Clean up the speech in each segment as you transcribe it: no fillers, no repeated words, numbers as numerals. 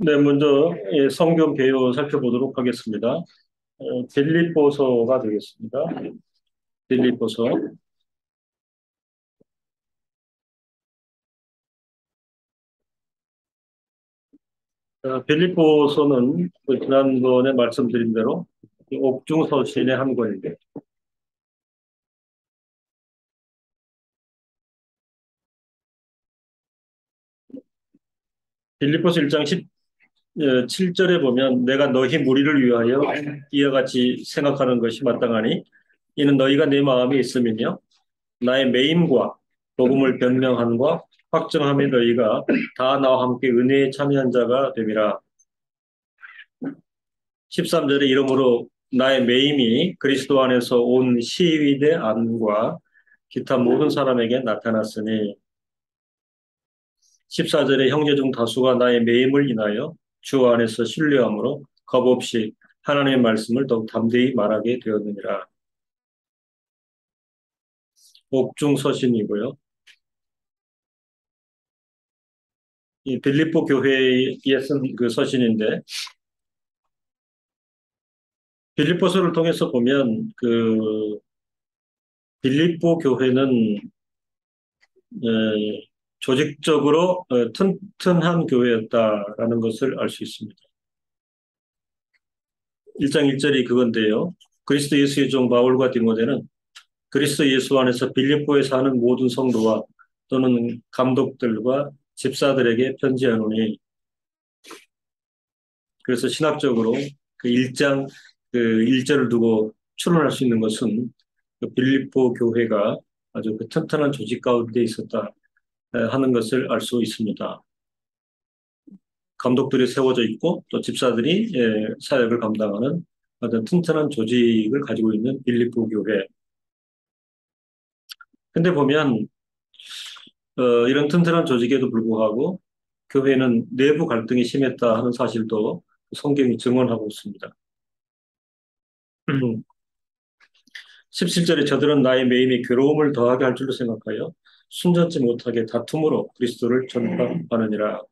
네, 먼저 성경 개요 살펴보도록 하겠습니다. 빌립보서가 되겠습니다. 빌립보서. 빌립보서는 지난번에 말씀드린 대로 이 옥중서신의 한 권인데, 빌립보서 1장 17절에 보면 내가 너희 무리를 위하여 이와 같이 생각하는 것이 마땅하니 이는 너희가 내 마음에 있음이며 나의 매임과 복음을 변명함과 확정함에 너희가 다 나와 함께 은혜에 참여한 자가 됨이라. 13절에 이러므로 나의 매임이 그리스도 안에서 온 시위대 안과 기타 모든 사람에게 나타났으니 14절에 형제 중 다수가 나의 매임을 인하여 주 안에서 신뢰함으로 겁없이 하나님의 말씀을 더욱 담대히 말하게 되었느니라. 옥중 서신이고요. 이 빌립보 교회에 쓴 그 서신인데 빌립보서를 통해서 보면 그 빌립보 교회는 조직적으로 튼튼한 교회였다라는 것을 알 수 있습니다. 1장 1절이 그건데요. 그리스도 예수의 종 바울과 디모데는 그리스도 예수 안에서 빌립보에 사는 모든 성도와 또는 감독들과 집사들에게 편지하노니, 그래서 신학적으로 그 1장 그 1절을 두고 추론할 수 있는 것은 그 빌립보 교회가 아주 그 튼튼한 조직 가운데 있었다 하는 것을 알 수 있습니다. 감독들이 세워져 있고 또 집사들이 사역을 감당하는 어떤 튼튼한 조직을 가지고 있는 빌립보 교회. 근데 보면 이런 튼튼한 조직에도 불구하고 교회는 내부 갈등이 심했다 하는 사실도 성경이 증언하고 있습니다. 17절에 저들은 나의 매임에 괴로움을 더하게 할 줄로 생각하여 순전치 못하게 다툼으로 그리스도를 전파하느니라.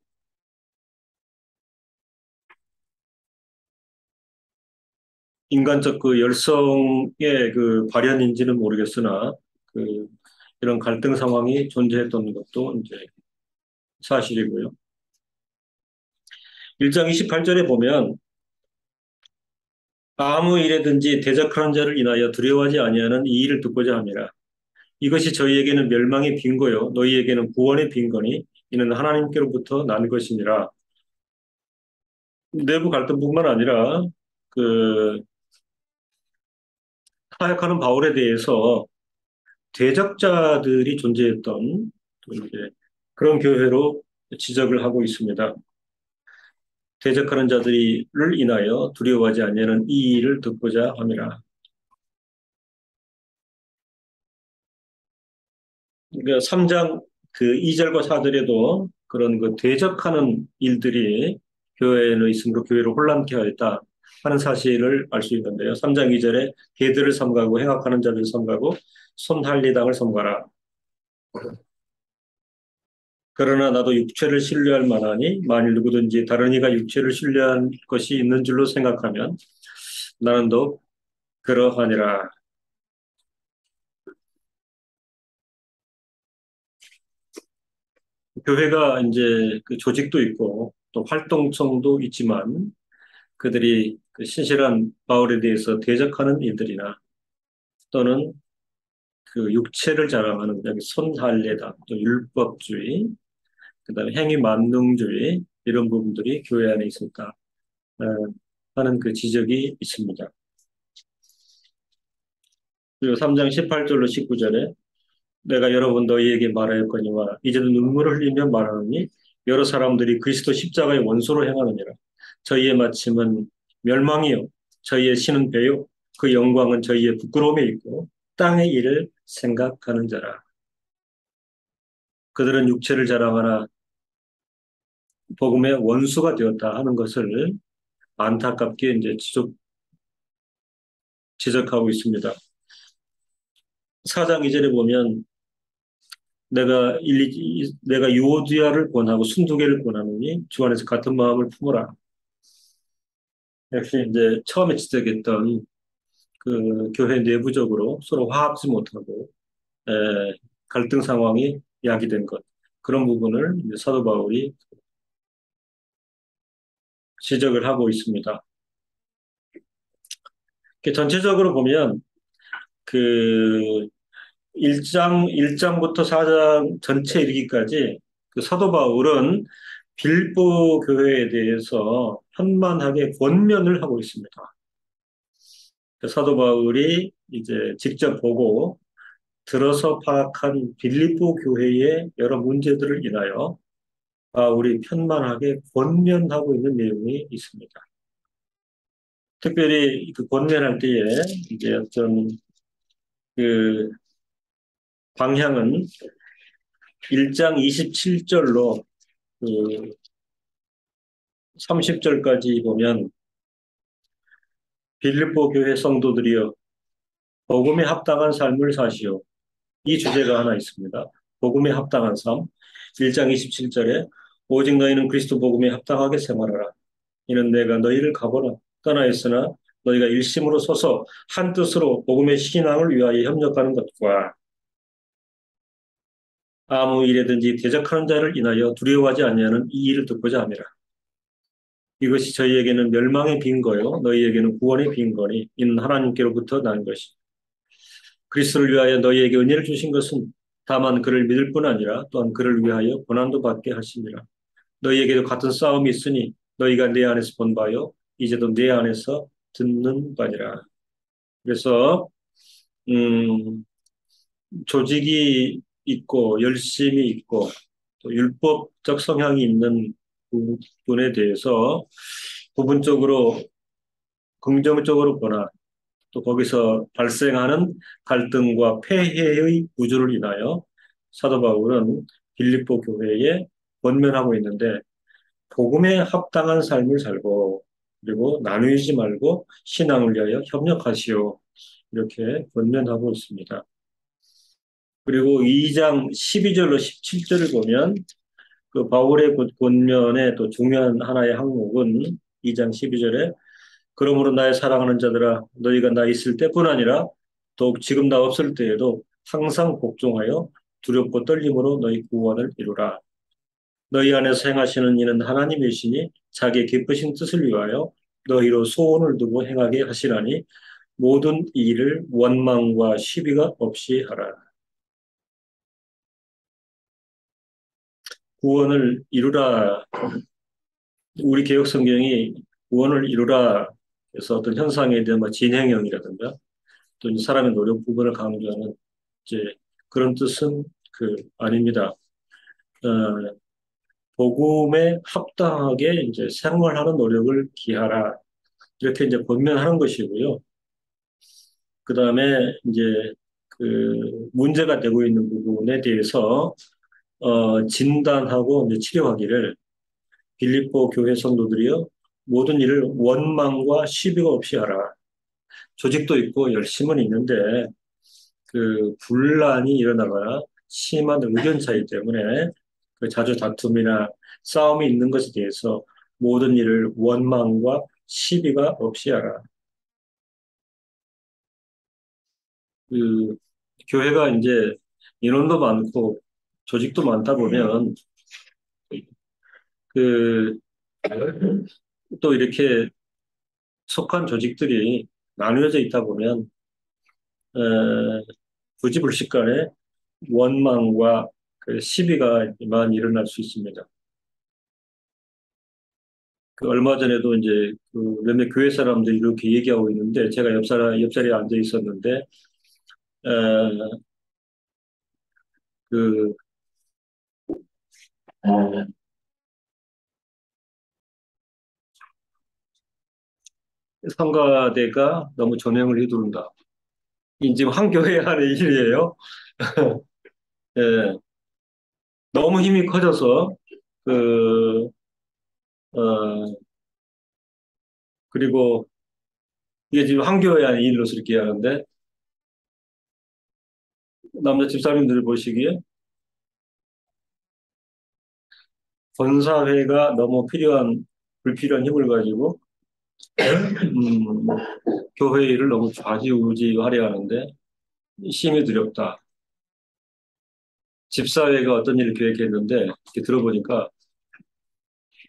인간적 그 열성의 그 발현인지는 모르겠으나 그 이런 갈등 상황이 존재했던 것도 이제 사실이고요. 1장 28절에 보면 아무 일에든지 대적하는 자를 인하여 두려워하지 아니하는 이 일을 듣고자 함이라. 이것이 저희에게는 멸망의 빈거요 너희에게는 구원의 빈거니 이는 하나님께로부터 난 것이니라. 내부 갈등뿐만 아니라 그 타협하는 바울에 대해서 대적자들이 존재했던 또 이제 그런 교회로 지적을 하고 있습니다. 대적하는 자들을 인하여 두려워하지 아니하는 이 일을 듣고자 함이라. 그러니까 3장 그 2절과 4절에도 그런 그 대적하는 일들이 교회에 있으므로 교회를 혼란케 하였다 하는 사실을 알 수 있는데요. 3장 2절에 개들을 삼가고 행악하는 자들을 삼가고 손할리당을 삼가라. 그러나 나도 육체를 신뢰할 만하니 만일 누구든지 다른 이가 육체를 신뢰한 것이 있는 줄로 생각하면 나는 더 그러하니라. 교회가 이제 그 조직도 있고 또 활동성도 있지만 그들이 그 신실한 바울에 대해서 대적하는 일들이나 또는 그 육체를 자랑하는 여기 손할례다 또 율법주의 그다음에 행위 만능주의 이런 부분들이 교회 안에 있었다 어, 하는 그 지적이 있습니다. 그리고 3장 18절로 19절에 내가 여러 번 너희에게 말하였거니와 이제도 눈물을 흘리며 말하노니 여러 사람들이 그리스도 십자가의 원수로 행하느니라. 저희의 마침은 멸망이요 저희의 신은 배요 그 영광은 저희의 부끄러움에 있고 땅의 일을 생각하는 자라. 그들은 육체를 자랑하나 복음의 원수가 되었다 하는 것을 안타깝게 이제 지적하고 있습니다. 4장 2절에 보면 내가 유오디아를 권하고 순두개를 권하노니 주 안에서 같은 마음을 품어라. 역시 이제 처음에 지적했던 그 교회 내부적으로 서로 화합지 못하고 에, 갈등 상황이 야기된 것. 그런 부분을 이제 사도 바울이 지적을 하고 있습니다. 전체적으로 보면 그 1장부터 4장 전체 이르기까지 그 사도 바울은 빌보 교회에 대해서 현만하게 권면을 하고 있습니다. 그 사도 바울이 이제 직접 보고 들어서 파악한 빌립보 교회의 여러 문제들을 인하여 바울이 편만하게 권면하고 있는 내용이 있습니다. 특별히 그 권면할 때에 이제 어떤 그 방향은 1장 27절로 그 30절까지 보면 빌립보 교회 성도들이여 복음에 합당한 삶을 사시오. 이 주제가 하나 있습니다. 복음에 합당한 삶. 1장 27절에 오직 너희는 그리스도 복음에 합당하게 생활하라. 이는 내가 너희를 가보라 떠나 있으나 너희가 일심으로 서서 한 뜻으로 복음의 신앙을 위하여 협력하는 것과 아무 일에든지 대적하는 자를 인하여 두려워하지 아니하는 이 일을 듣고자 함이라. 이것이 저희에게는 멸망의 빈거요 너희에게는 구원의 빈거니 이는 하나님께로부터 난 것이. 그리스도를 위하여 너희에게 은혜를 주신 것은 다만 그를 믿을 뿐 아니라 또한 그를 위하여 고난도 받게 하심이라. 너희에게도 같은 싸움이 있으니 너희가 내 안에서 본 바요 이제도 내 안에서 듣는 바니라. 그래서 음, 조직이 있고 열심이 있고 또 율법적 성향이 있는 부분에 대해서 부분적으로 긍정적으로 보나 또 거기서 발생하는 갈등과 폐해의 구조를 인하여 사도 바울은 빌립보 교회에 권면하고 있는데 복음에 합당한 삶을 살고 그리고 나누지 말고 신앙을 위하여 협력하시오. 이렇게 권면하고 있습니다. 그리고 2장 12절로 17절을 보면 그 바울의 권면의 또 중요한 하나의 항목은 2장 12절에 그러므로 나의 사랑하는 자들아 너희가 나 있을 때뿐 아니라 더욱 지금 나 없을 때에도 항상 복종하여 두렵고 떨림으로 너희 구원을 이루라. 너희 안에서 행하시는 이는 하나님이시니 자기의 기쁘신 뜻을 위하여 너희로 소원을 두고 행하게 하시라니 모든 일을 원망과 시비가 없이 하라. 구원을 이루라. 우리 개혁 성경이 구원을 이루라. 그래서 어떤 현상에 대한 뭐 진행형이라든가 또 이제 사람의 노력 부분을 강조하는 이제 그런 뜻은 아닙니다. 어, 복음에 합당하게 이제 생활하는 노력을 기하라. 이렇게 이제 권면하는 것이고요. 그 다음에 이제 그 문제가 되고 있는 부분에 대해서 진단하고 이제 치료하기를 빌립보 교회 성도들이요 모든 일을 원망과 시비가 없이 하라. 조직도 있고 열심은 있는데 그 분란이 일어나거나 심한 의견 차이 때문에 그 자주 다툼이나 싸움이 있는 것에 대해서 모든 일을 원망과 시비가 없이 하라. 그 교회가 이제 인원도 많고 조직도 많다 보면 그 또 이렇게 속한 조직들이 나누어져 있다 보면 에, 부지불식간에 원망과 그 시비가 많이 일어날 수 있습니다. 그 얼마 전에도 이제 그 몇몇 교회 사람들이 이렇게 얘기하고 있는데 제가 옆자리에 앉아 있었는데 에, 그 성가대가 너무 전횡을 휘두른다. 이 지금 한 교회 안의 일이에요. 예, 너무 힘이 커져서 그 어, 그리고 이게 지금 한 교회 안의 일로서 이렇게 하는데 남자 집사님들 보시기에 권사회가 너무 불필요한 힘을 가지고, 음, 교회 일을 너무 좌지우지하려 하는데, 심히 두렵다. 집사회가 어떤 일을 계획했는데, 이렇게 들어보니까,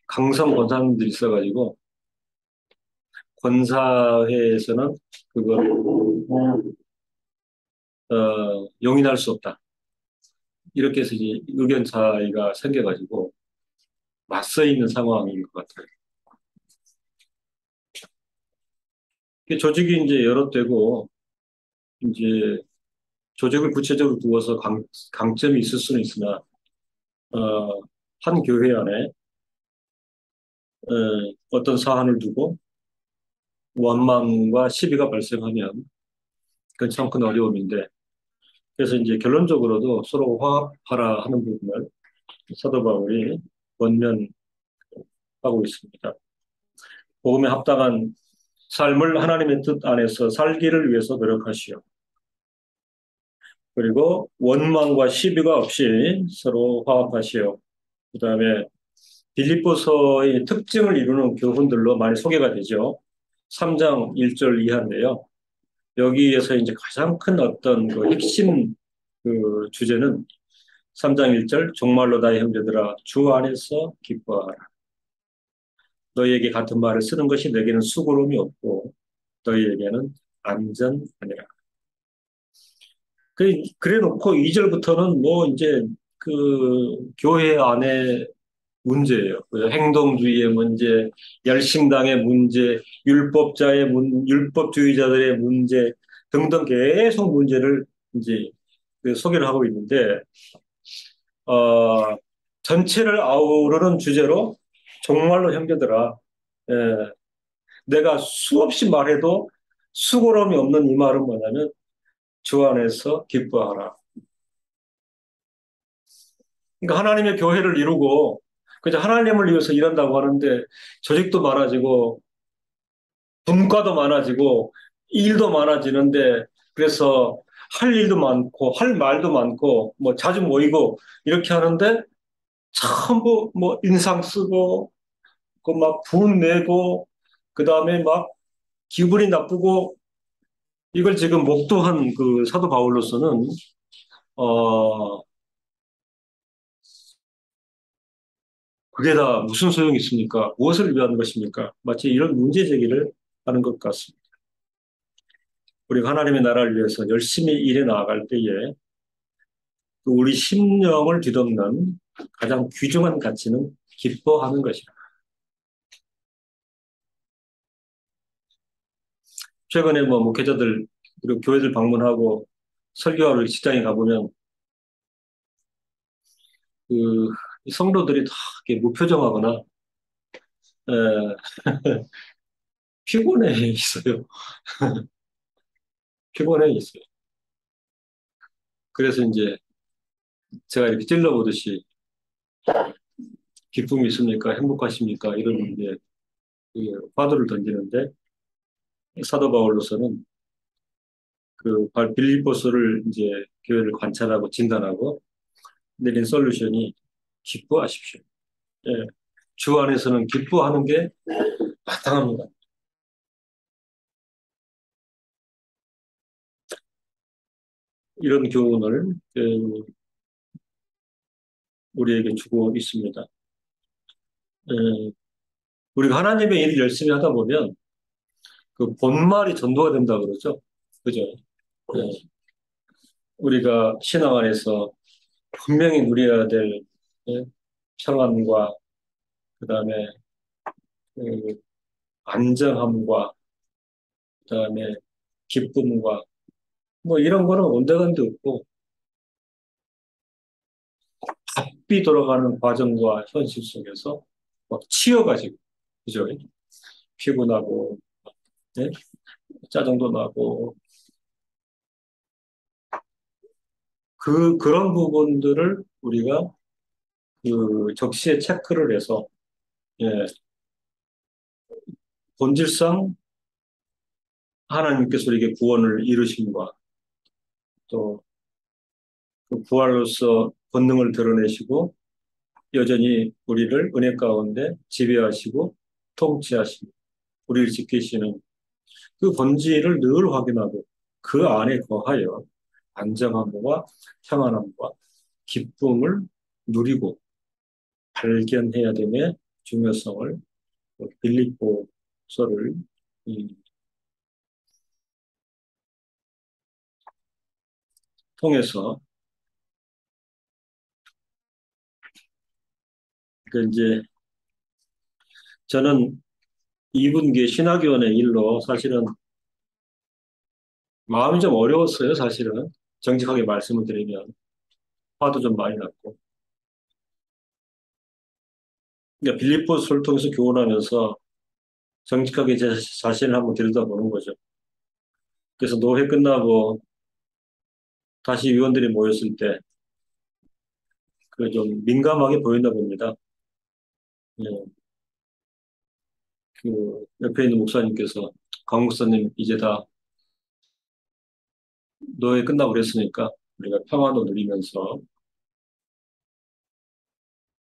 강성 권사님들이 있어가지고, 권사회에서는 그걸, 용인할 수 없다. 이렇게 해서 이제 의견 차이가 생겨가지고, 맞서 있는 상황인 것 같아요. 조직이 이제 여러 되고, 이제 조직을 구체적으로 두어서 강점이 있을 수는 있으나, 어, 한 교회 안에 어떤 사안을 두고 원망과 시비가 발생하면 그건 참 큰 어려움인데, 그래서 이제 결론적으로도 서로 화합하라 하는 부분을 사도 바울이 권면하고 있습니다. 복음에 합당한 삶을 하나님의 뜻 안에서 살기를 위해서 노력하시오. 그리고 원망과 시비가 없이 서로 화합하시오. 그다음에 빌립보서의 특징을 이루는 교훈들로 많이 소개가 되죠. 3장 1절 이하인데요. 여기에서 이제 가장 큰 어떤 그 핵심 그 주제는 3장 1절 종말로 나의 형제들아 주 안에서 기뻐하라. 너희에게 같은 말을 쓰는 것이 내게는 수고로움이 없고 너희에게는 안전하니라. 그래 놓고 2절부터는 뭐 이제 그 교회 안에 문제예요. 행동주의의 문제, 열심당의 문제, 율법주의자들의 문제 등등 계속 문제를 이제 그 소개를 하고 있는데, 어, 전체를 아우르는 주제로 정말로 형제들아, 예, 내가 수없이 말해도 수고로움이 없는 이 말은 뭐냐면 주 안에서 기뻐하라. 그러니까 하나님의 교회를 이루고 그저 하나님을 위해서 일한다고 하는데 조직도 많아지고 분과도 많아지고 일도 많아지는데 그래서 할 일도 많고 할 말도 많고 뭐 자주 모이고 이렇게 하는데 전부 뭐 인상 쓰고 그 막 분내고 그다음에 막 기분이 나쁘고 이걸 지금 목도한 그 사도 바울로서는 어 그게 다 무슨 소용이 있습니까? 무엇을 위한 것입니까? 마치 이런 문제 제기를 하는 것 같습니다. 우리가 하나님의 나라를 위해서 열심히 일해 나아갈 때에 그 우리 심령을 뒤덮는 가장 귀중한 가치는 기뻐하는 것이다. 최근에 뭐 목회자들 그리고 교회들 방문하고 설교하러 직장에 가보면 그 성도들이 다 이렇게 무표정하거나 에, 피곤해 있어요. 피곤해 있어요. 그래서 이제 제가 이렇게 찔러보듯이 기쁨이 있습니까? 행복하십니까? 이런 이제 그 화두를 던지는데 사도 바울로서는 그 빌립보서를 이제 교회를 관찰하고 진단하고 내린 솔루션이 기뻐하십시오. 예, 주 안에서는 기뻐하는 게 마땅합니다. 이런 교훈을 우리에게 주고 있습니다. 예, 우리가 하나님의 일을 열심히 하다 보면 그 본말이 전도가 된다 그러죠. 그죠? 예, 우리가 신앙 안에서 분명히 누려야 될 예, 평안과 그다음에 그 안정함과 그다음에 기쁨과 뭐 이런 거는 온데간데 없고 바삐 돌아가는 과정과 현실 속에서 막 치여가지고 그죠? 피곤하고 네? 짜증도 나고 그런 부분들을 우리가 그 적시에 체크를 해서 예, 본질상 하나님께서 우리에게 구원을 이루심과 또 그 부활로서 권능을 드러내시고 여전히 우리를 은혜 가운데 지배하시고 통치하시고 우리를 지키시는 그 본질을 늘 확인하고 그 안에 거하여 안정함과 평안함과 기쁨을 누리고 발견해야 됨의 중요성을 빌립보서를 통해서 그 이제 저는 이분기 신학위원회 일로 사실은 마음이 좀 어려웠어요. 사실은 정직하게 말씀을 드리면 화도 좀 많이 났고 그러니까 빌립보서를 통해서 교훈하면서 정직하게 제 자신을 한번 들여다보는 거죠. 그래서 노회 끝나고 다시 위원들이 모였을 때 그 좀 민감하게 보였나 봅니다. 예, 그 옆에 있는 목사님께서 강 목사님 이제 다 노회 끝나고 그랬으니까 우리가 평화도 누리면서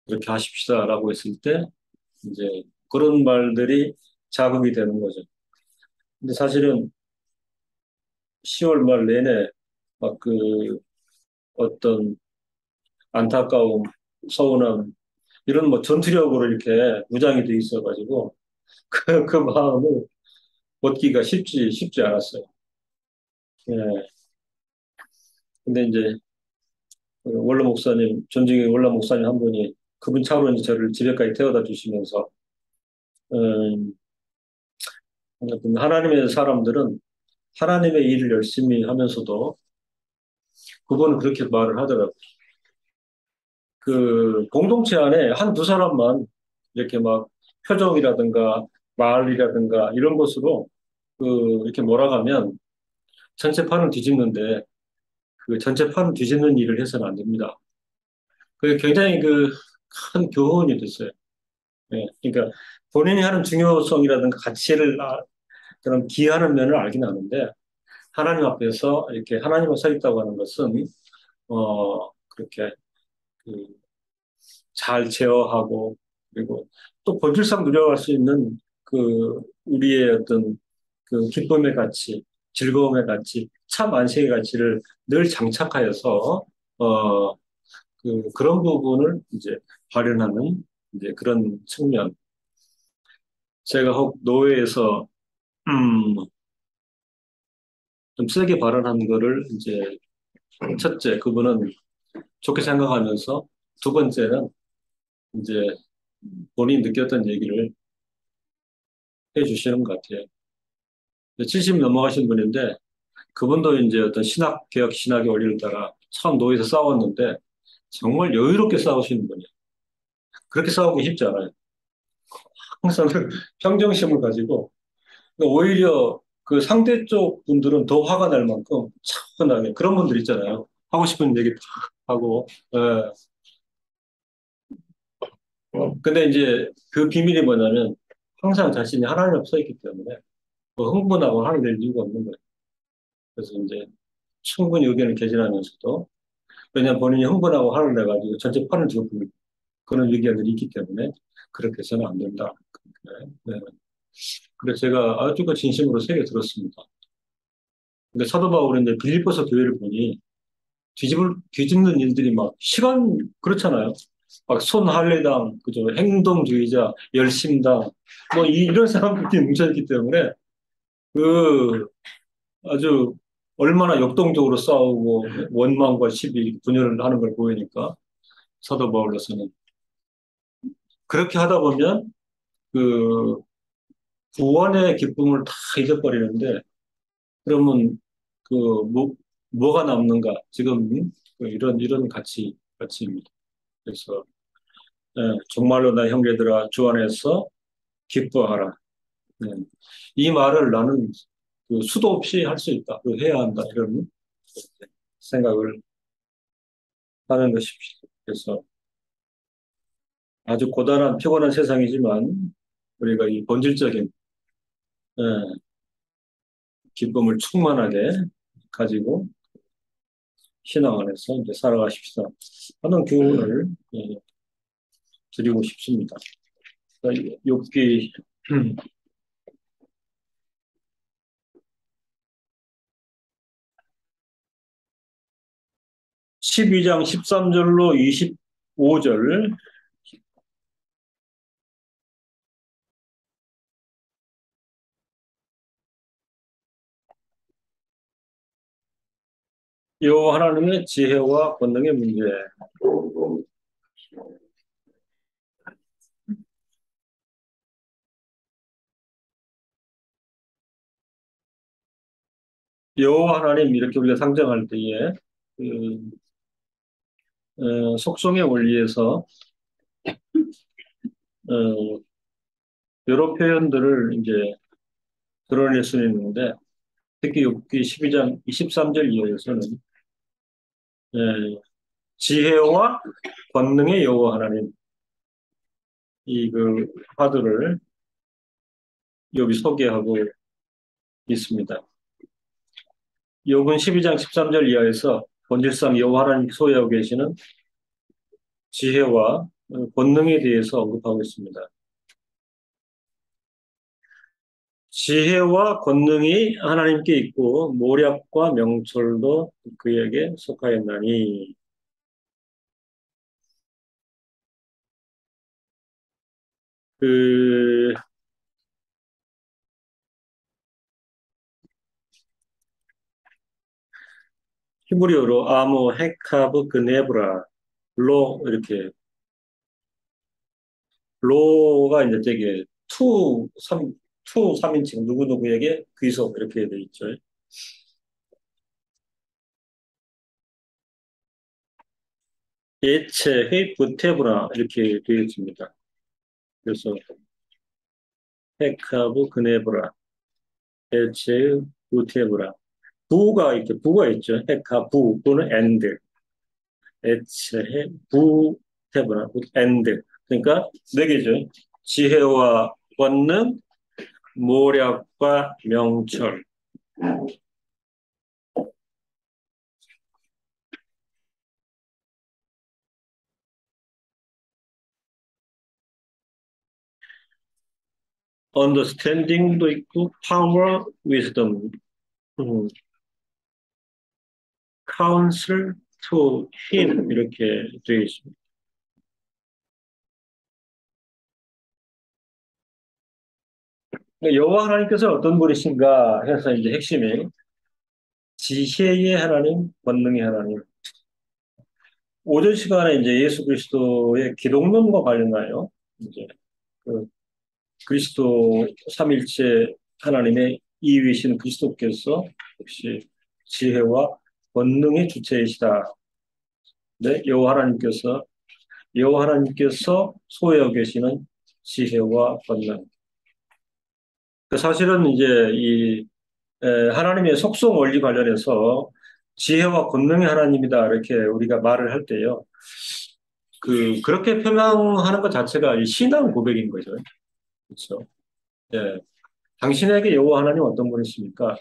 그렇게 하십시다라고 했을 때 이제 그런 말들이 자극이 되는 거죠. 근데 사실은 10월 말 내내 막 그 어떤 안타까움, 서운함 이런 뭐 전투력으로 이렇게 무장이 돼 있어가지고 그 마음을 얻기가 쉽지 않았어요. 예. 근데 이제 그 원로 목사님, 존중의 원로 목사님 한 분이 그분 차로 이제 저를 집에까지 태워다 주시면서 음, 하나님의 사람들은 하나님의 일을 열심히 하면서도 그분은 그렇게 말을 하더라고요. 그 공동체 안에 한두 사람만 이렇게 막 표정이라든가 말이라든가 이런 것으로 그 이렇게 몰아가면 전체 판을 뒤집는데 그 전체 판을 뒤집는 일을 해서는 안 됩니다. 그게 굉장히 그 큰 교훈이 됐어요. 예, 그러니까 본인이 하는 중요성이라든가 가치를 그런 기하는 면을 알긴 아는데 하나님 앞에서 이렇게 하나님을 서 있다고 하는 것은 그렇게 그 잘 제어하고 그리고 또 본질상 누려갈 수 있는 그 우리의 어떤 그 기쁨의 가치, 즐거움의 가치, 참 안식의 가치를 늘 장착하여서 그런 부분을 이제 발현하는 이제 그런 측면. 제가 혹 노회에서 음, 좀 세게 발언한 거를 이제 첫째 그분은 좋게 생각하면서 두 번째는 이제 본인이 느꼈던 얘기를 해주시는 것 같아요. 70 넘어가신 분인데 그분도 이제 어떤 신학 개혁 신학의 원리를 따라 처음 노예에서 싸웠는데 정말 여유롭게 싸우시는 분이에요. 그렇게 싸우기 쉽지 않아요. 항상 평정심을 가지고 오히려 그 상대 쪽 분들은 더 화가 날 만큼 차분하게 그런 분들 있잖아요. 하고 싶은 얘기 다 하고. 예. 근데 이제 그 비밀이 뭐냐면 항상 자신이 하나님 앞에 서 있기 때문에 뭐 흥분하고 화를 낼 이유가 없는 거예요. 그래서 이제 충분히 의견을 개진하면서도 왜냐하면 본인이 흥분하고 화를 내가지고 전체 판을 뒤엎고 그런 의견들이 있기 때문에 그렇게 해서는 안 된다. 네. 그래서 제가 아주 그 진심으로 새겨 들었습니다. 근데 사도 바울은 이제 빌립보서 교회를 보니 뒤집는 일들이 막 시간 그렇잖아요. 막 손할례당, 그죠? 행동주의자, 열심당, 뭐 이런 사람들이 뭉쳐있기 때문에 그 아주 얼마나 역동적으로 싸우고 원망과 시비 분열을 하는 걸 보이니까 사도 바울로서는 그렇게 하다 보면 그 구원의 기쁨을 다 잊어버리는데 그러면 그 뭐가 남는가 지금 그 이런 가치입니다. 그래서 정말로 나 형제들아 주 안에서 기뻐하라. 네. 이 말을 나는 그 수도 없이 할 수 있다. 해야 한다. 이런 생각을 하는 것입니다. 그래서 아주 고단한 피곤한 세상이지만 우리가 이 본질적인 예, 기쁨을 충만하게 가지고 신앙 안에서 이제 살아가십시다 하는 교훈을 드리고 싶습니다. 욥기 12장 13절로 25절. 여호와 하나님의 지혜와 권능의 문제. 여호와 하나님 이렇게 우리가 상정할 때에 그, 속성의 원리에서 어, 여러 표현들을 이제 드러낼 수 있는데 특히 욥기 12장 23절 이하에서는 에, 지혜와 권능의 여호와 하나님 이 그 화두를 욥이 소개하고 있습니다. 욥은 12장 13절 이하에서 본질상 여호와 하나님 소유하고 계시는 지혜와 권능에 대해서 언급하고 있습니다. 지혜와 권능이 하나님께 있고 모략과 명철도 그에게 속하였나니 그 히브리어로 아모 헤카브 그네브라 로 이렇게 로가 이제 되게 투 3인칭 누구누구에게 귀속 이렇게 돼 있죠. 예체 헤이프테브라 이렇게 되어 있습니다. 그래서 헤카브 그네브라 예체 부테브라 부가 이렇게 부가 있죠. 헤카 부는 엔드 에체 부테브라 엔드 그러니까 네 개죠. 지혜와 권능 모략과 명철. understanding도 있고 power, wisdom, 음, counsel to him 이렇게 되어 있습니다. 여호와 하나님께서 어떤 분이신가 해서 이제 핵심이 지혜의 하나님, 권능의 하나님. 오전 시간에 이제 예수 그리스도의 기독론과 관련하여 이제 그 그리스도 삼일체 하나님의 이위신 그리스도께서 역시 지혜와 권능의 주체이시다. 네, 여호와 하나님께서 소유하고 계시는 지혜와 권능. 사실은 이제 하나님의 속성 원리 관련해서 지혜와 권능의 하나님이다 이렇게 우리가 말을 할 때요. 그렇게 표명하는 것 자체가 이 신앙 고백인 거죠. 그렇죠. 예. 당신에게 여호와 하나님 어떤 분이십니까?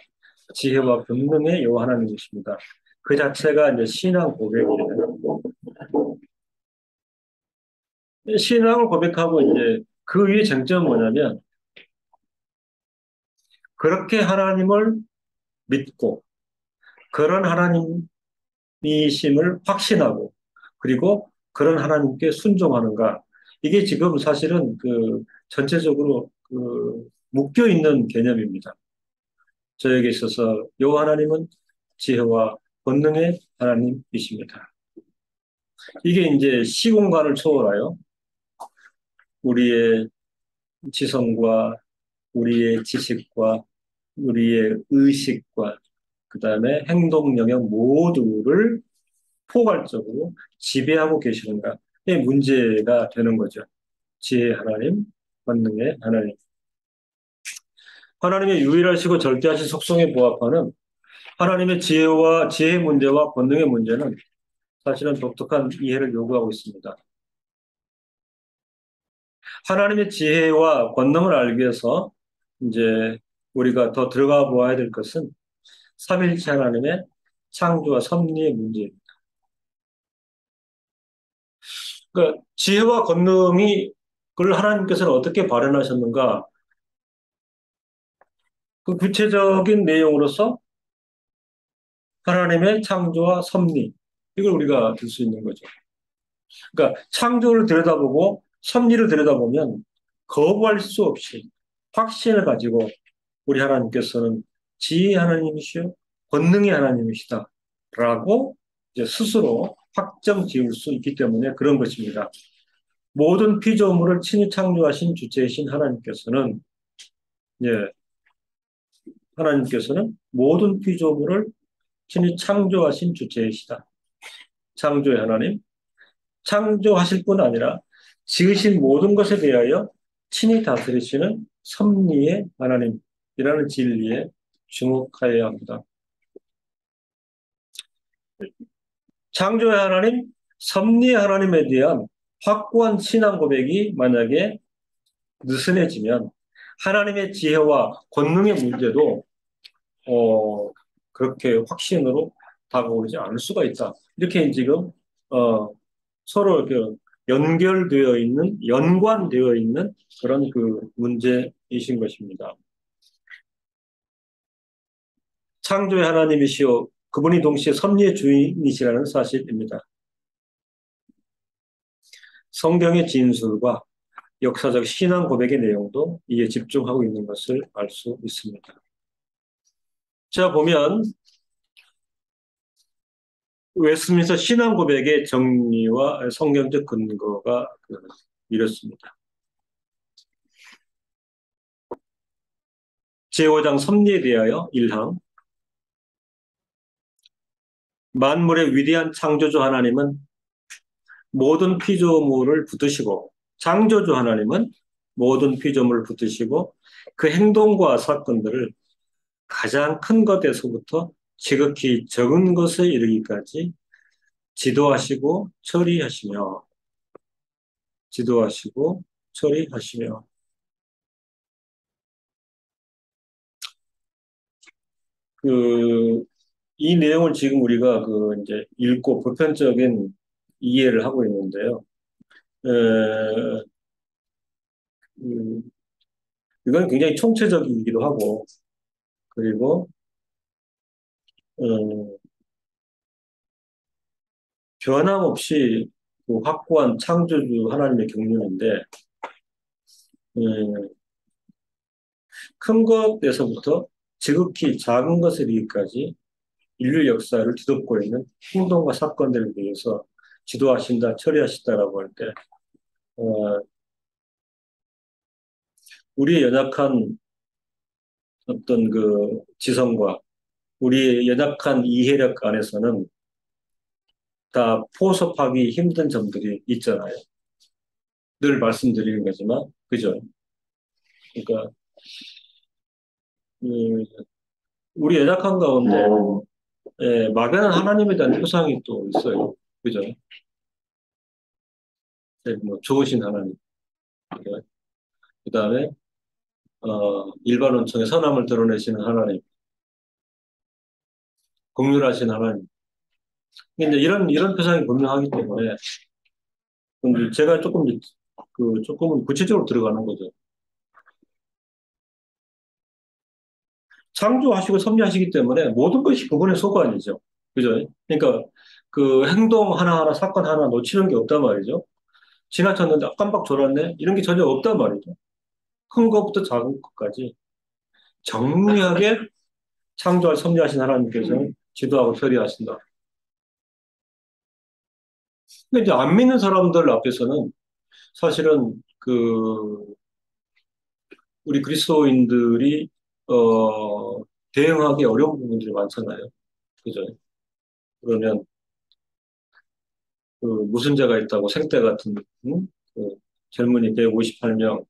지혜와 권능의 여호와 하나님이십니다. 그 자체가 이제 신앙 고백이에요. 신앙을 고백하고 이제 그 위에 쟁점은 뭐냐면 그렇게 하나님을 믿고 그런 하나님이심을 확신하고 그리고 그런 하나님께 순종하는가 이게 지금 사실은 전체적으로 묶여 있는 개념입니다. 저에게 있어서 여호와 하나님은 지혜와 권능의 하나님이십니다. 이게 이제 시공간을 초월하여 우리의 지성과 우리의 지식과 우리의 의식과 그다음에 행동 영역 모두를 포괄적으로 지배하고 계시는가? 이 문제가 되는 거죠. 지혜의 하나님, 권능의 하나님. 하나님의 유일하시고 절대하신 속성에 부합하는 하나님의 지혜의 문제와 권능의 문제는 사실은 독특한 이해를 요구하고 있습니다. 하나님의 지혜와 권능을 알기 위해서 이제 우리가 더 들어가 보아야 될 것은 삼일체 하나님의 창조와 섭리의 문제입니다. 그러니까 지혜와 권능이 그걸 하나님께서는 어떻게 발현하셨는가? 그 구체적인 내용으로서 하나님의 창조와 섭리 이걸 우리가 들 수 있는 거죠. 그러니까 창조를 들여다보고 섭리를 들여다보면 거부할 수 없이 확신을 가지고 우리 하나님께서는 지혜의 하나님이시요 권능의 하나님이시다라고 이제 스스로 확정 지을 수 있기 때문에 그런 것입니다. 모든 피조물을 친히 창조하신 주체이신 하나님께서는 예, 하나님께서는 모든 피조물을 친히 창조하신 주체이시다. 창조의 하나님, 창조하실 뿐 아니라 지으신 모든 것에 대하여 친히 다스리시는 섭리의 하나님이라는 진리에 주목하여야 합니다. 창조의 하나님, 섭리의 하나님에 대한 확고한 신앙 고백이 만약에 느슨해지면 하나님의 지혜와 권능의 문제도 그렇게 확신으로 다가오지 않을 수가 있다. 이렇게 지금 서로 그 연결되어 있는, 연관되어 있는 그런 그 문제이신 것입니다. 창조의 하나님이시오. 그분이 동시에 섭리의 주인이시라는 사실입니다. 성경의 진술과 역사적 신앙 고백의 내용도 이에 집중하고 있는 것을 알 수 있습니다. 자, 보면 웨스트민스터 신앙 고백의 정리와 성경적 근거가 이렇습니다. 제5장 섭리에 대하여 1항 만물의 위대한 창조주 하나님은 모든 피조물을 붙드시고 창조주 하나님은 모든 피조물을 붙드시고 그 행동과 사건들을 가장 큰 것에서부터 지극히 적은 것에 이르기까지 지도하시고 처리하시며 지도하시고 처리하시며 그 이 내용을 지금 우리가 이제 읽고 보편적인 이해를 하고 있는데요. 에, 음, 이건 굉장히 총체적이기도 하고 그리고 어, 변함없이 그 확고한 창조주 하나님의 경륜인데 큰 것에서부터 지극히 작은 것에 이르기까지 인류 역사를 뒤덮고 있는 행동과 사건들에 대해서 지도하신다, 처리하신다라고 할 때, 어, 우리의 연약한 어떤 그 지성과 우리의 연약한 이해력 안에서는 다 포섭하기 힘든 점들이 있잖아요. 늘 말씀드리는 거지만, 그죠? 그러니까, 음, 우리 연약한 가운데, 막연한 하나님에 대한 표상이 또 있어요. 그죠? 뭐, 좋으신 하나님. 그 다음에, 일반 원청의 선함을 드러내시는 하나님, 긍휼하신 하나님. 근데 이런 표상이 분명하기 때문에, 근데 제가 조금은 구체적으로 들어가는 거죠. 창조하시고 섭리하시기 때문에 모든 것이 그분의 소관이죠. 그죠? 그러니까 그 행동 하나하나, 사건 하나 놓치는 게 없단 말이죠. 지나쳤는데 깜빡 졸았네? 이런 게 전혀 없단 말이죠. 큰 것부터 작은 것까지 정밀하게 창조할 섭리하신 하나님께서는 지도하고 처리하신다. 근데 이제 안 믿는 사람들 앞에서는 사실은 우리 그리스도인들이 대응하기 어려운 부분들이 많잖아요. 그죠? 그러면 무슨 죄가 있다고 생떼 같은 그 젊은이 158명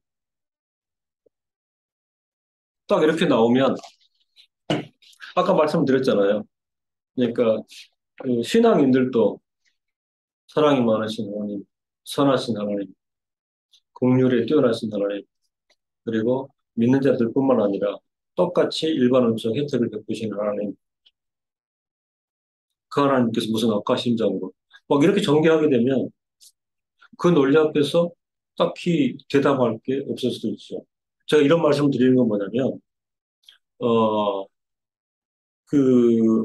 딱 이렇게 나오면 아까 말씀드렸잖아요. 그러니까 신앙인들도 사랑이 많으신 하나님, 선하신 하나님, 긍휼에 뛰어나신 하나님, 그리고 믿는 자들뿐만 아니라 똑같이 일반 음성 혜택을 베푸시는 하나님, 그 하나님께서 무슨 악하심장으로 막 이렇게 전개하게 되면 그 논리 앞에서 딱히 대답할 게 없을 수도 있죠. 제가 이런 말씀 드리는 건 뭐냐면, 어, 그,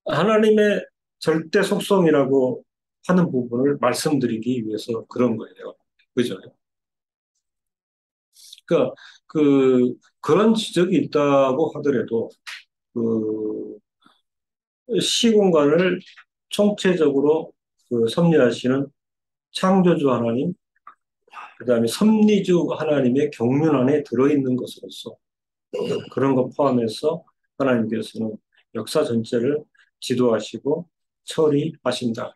하나님의 절대 속성이라고 하는 부분을 말씀드리기 위해서 그런 거예요. 그죠? 그러니까, 그런 지적이 있다고 하더라도, 그, 시공간을 총체적으로 섭리하시는 창조주 하나님, 그 다음에 섭리주 하나님의 경륜 안에 들어있는 것으로서 그런 것 포함해서 하나님께서는 역사 전체를 지도하시고 처리하신다.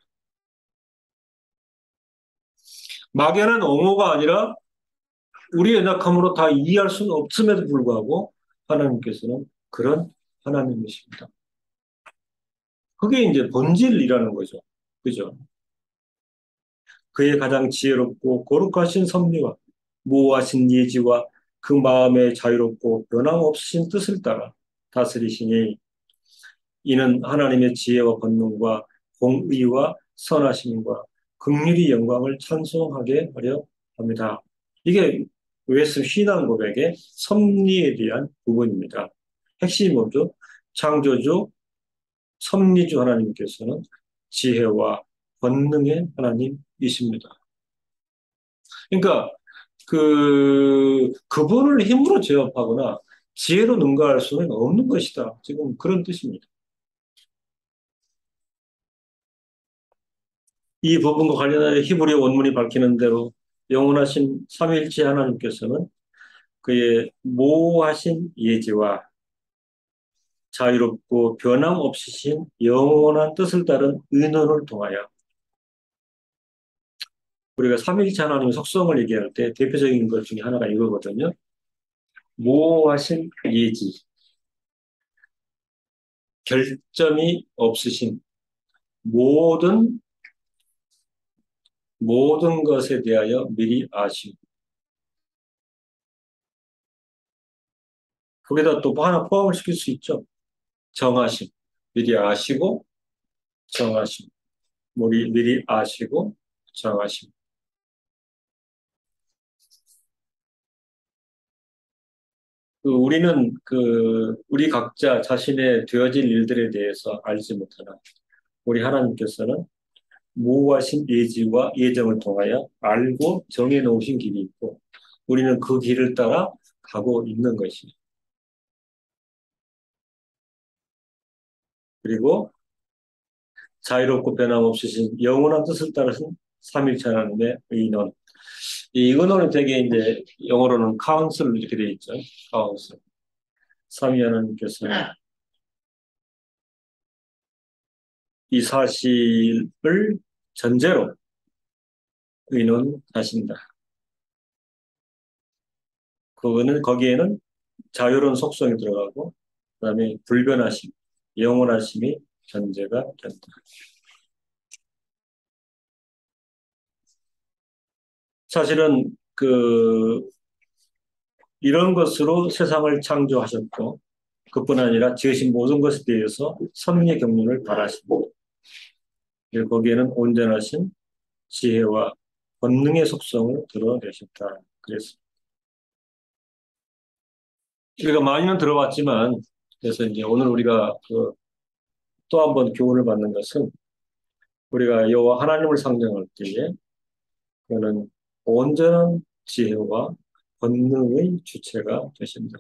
막연한 옹호가 아니라 우리의 연약함으로 다 이해할 수는 없음에도 불구하고 하나님께서는 그런 하나님이십니다. 그게 이제 본질이라는 거죠. 그죠? 그의 가장 지혜롭고 거룩하신 섭리와 모호하신 예지와 그 마음의 자유롭고 변함없으신 뜻을 따라 다스리시니 이는 하나님의 지혜와 권능과 공의와 선하심과 긍휼이 영광을 찬송하게 하려 합니다. 이게 웨스 신앙 고백의 섭리에 대한 부분입니다. 핵심이 뭐죠? 창조주, 섭리주 하나님께서는 지혜와 권능의 하나님이십니다. 그러니까 그분을 힘으로 제압하거나 지혜로 능가할 수는 없는 것이다. 지금 그런 뜻입니다. 이 부분과 관련하여 히브리 원문이 밝히는 대로 영원하신 삼위일체 하나님께서는 그의 모호하신 예지와 자유롭고 변함없으신 영원한 뜻을 따른 의논을 통하여 우리가 삼위일체 하나님의 속성을 얘기할 때 대표적인 것 중에 하나가 이거거든요. 모호하신 예지, 결점이 없으신 모든 모든 것에 대하여 미리 아시고 거기다 또 하나 포함을 시킬 수 있죠. 정하심. 미리 아시고 정하심. 미리 아시고 정하심. 우리는 우리 각자 자신의 되어질 일들에 대해서 알지 못하나 우리 하나님께서는 모호하신 예지와 예정을 통하여 알고 정해 놓으신 길이 있고 우리는 그 길을 따라 가고 있는 것이죠. 그리고 자유롭고 변함없으신 영원한 뜻을 따르신 삼일체 하나님의 의논. 이 의논은 되게 이제 영어로는 카운슬 이렇게 되어 있죠. 카운슬. 삼위 하나님께서는 이 사실을 전제로 의논하신다. 그거는 거기에는 자유로운 속성이 들어가고 그다음에 불변하심, 영원하심이 전제가 된다. 사실은 이런 것으로 세상을 창조하셨고 그뿐 아니라 지으신 모든 것에 대해서 섭리의 경륜을 바라십니다. 그리고 거기에는 온전하신 지혜와 권능의 속성을 드러내셨다. 그래서 우리가 많이는 들어봤지만 그래서 이제 오늘 우리가 또 한 번 교훈을 받는 것은 우리가 여호와 하나님을 상정할 때에 그는 온전한 지혜와 권능의 주체가 되신다.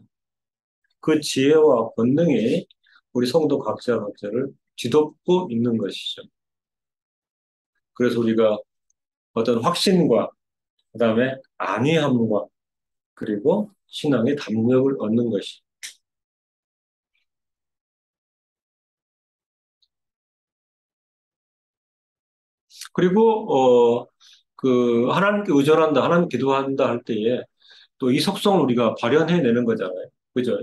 그 지혜와 권능이 우리 성도 각자 각자를 뒤덮고 있는 것이죠. 그래서 우리가 어떤 확신과 그다음에 안위함과 그리고 신앙의 담력을 얻는 것이. 그리고 하나님께 의존한다, 하나님 기도한다 할 때에 또 이 속성을 우리가 발현해내는 거잖아요. 그죠?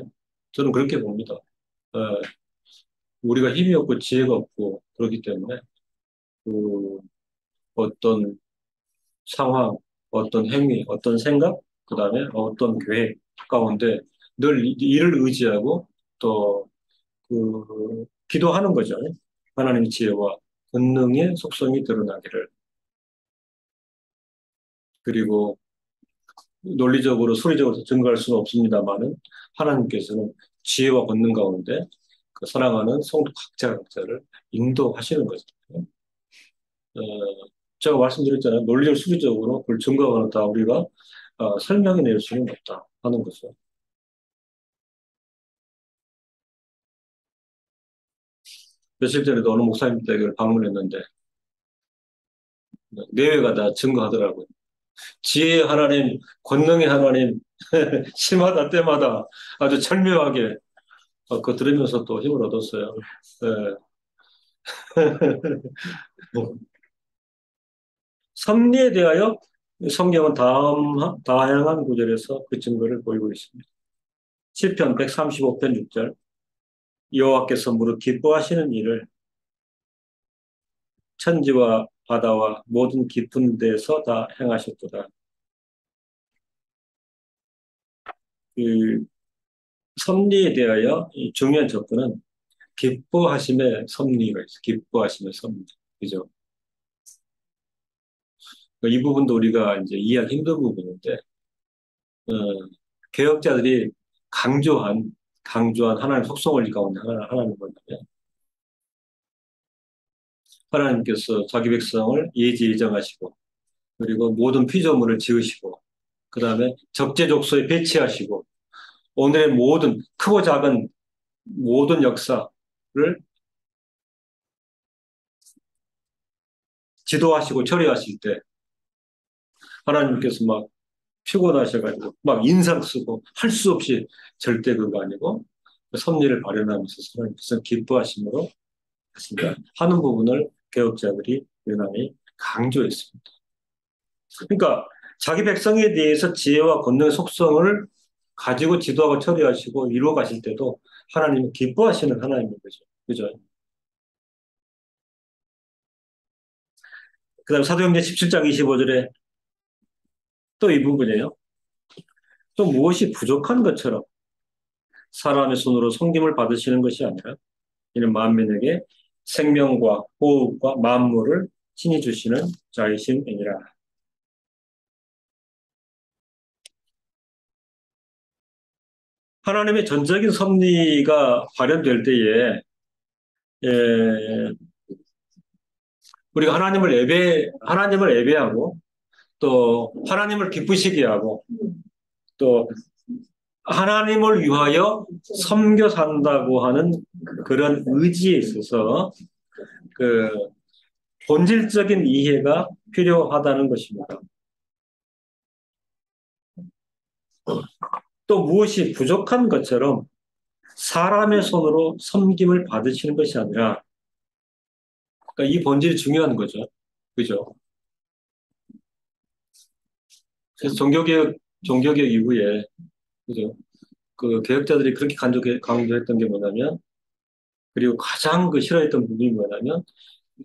저는 그렇게 봅니다. 어, 우리가 힘이 없고 지혜가 없고 그렇기 때문에 그 어떤 상황, 어떤 행위, 어떤 생각, 그다음에 어떤 계획 가운데 늘 이를 의지하고 또 기도하는 거죠. 하나님의 지혜와 권능의 속성이 드러나기를. 그리고 논리적으로, 소리적으로 증거할 수는 없습니다만은 하나님께서는 지혜와 권능 가운데 그 사랑하는 성도 각자를 인도하시는 거죠. 어, 제가 말씀드렸잖아요. 논리적, 수리적으로 그걸 증거하거나 다 우리가 설명해낼 수는 없다 하는 거죠. 며칠 전에도 어느 목사님 댁을 방문했는데 내외가 다 증거하더라고요. 지혜의 하나님, 권능의 하나님, 시마다 때마다 아주 절묘하게 그거 들으면서 또 힘을 얻었어요. 예. 섭리에 대하여 성경은 다양한 구절에서 그 증거를 보이고 있습니다. 시편 135편 6절 여호와께서 무릇 기뻐하시는 일을 천지와 바다와 모든 깊은 데서 다 행하셨도다. 그 섭리에 대하여 이 중요한 접근은 기뻐하심의 섭리가 있어요. 기뻐하심의 섭리. 그죠? 이 부분도 우리가 이제 이해하기 힘든 부분인데, 어, 개혁자들이 강조한 하나님의 속성을 가운데 하나는 뭐냐면, 하나님께서 자기 백성을 예지예정하시고, 그리고 모든 피조물을 지으시고, 그 다음에 적재적소에 배치하시고, 오늘의 모든 크고 작은 모든 역사를 지도하시고 처리하실 때, 하나님께서 막 피곤하셔가지고, 막 인상 쓰고, 할 수 없이 절대 그거 아니고, 섭리를 발현하면서 하나님께서 기뻐하심으로 하신다 하는 부분을 개혁자들이 유난히 강조했습니다. 그러니까 자기 백성에 대해서 지혜와 권능의 속성을 가지고 지도하고 처리하시고 이루어 가실 때도 하나님은 기뻐하시는 하나님인 거죠. 그죠? 그 다음 사도행전 17장 25절에 또 이 부분이에요. 또 무엇이 부족한 것처럼 사람의 손으로 섬김을 받으시는 것이 아니라 이는 만민에게 생명과 호흡과 만물을 친히 주시는 자이심이니라. 하나님의 전적인 섭리가 발현될 때에 예, 우리가 하나님을 예배하고 또 하나님을 기쁘시게 하고 또 하나님을 위하여 섬겨 산다고 하는 그런 의지에 있어서 그 본질적인 이해가 필요하다는 것입니다. 또 무엇이 부족한 것처럼 사람의 손으로 섬김을 받으시는 것이 아니라 그러니까 이 본질이 중요한 거죠. 그죠? 그래서 종교개혁 이후에 그죠? 그 개혁자들이 그렇게 강조했던 게 뭐냐면 그리고 가장 그 싫어했던 부분이 뭐냐면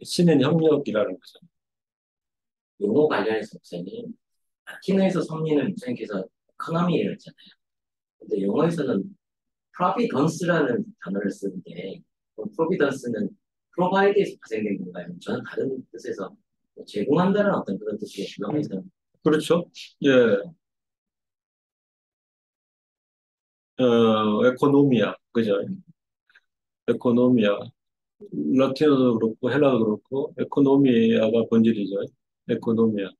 신인 협력이라는 거죠. 용어 관련해서 목사님, 라틴어에서 섭리는 목사님께서 economy를 했잖아요. 근데 영어에서는 providence라는 단어를 쓰는데, providence는 provide에서 파생된 건가요? 저는 다른 뜻에서 제공한다는 어떤 그런 뜻이에요. 영어에서는. 그렇죠? 예, 에코노미아, 그죠? 에코노미아. 라틴어도 그렇고, 헬라어도 그렇고, 에코노미아가 본질이죠. 에코노미아.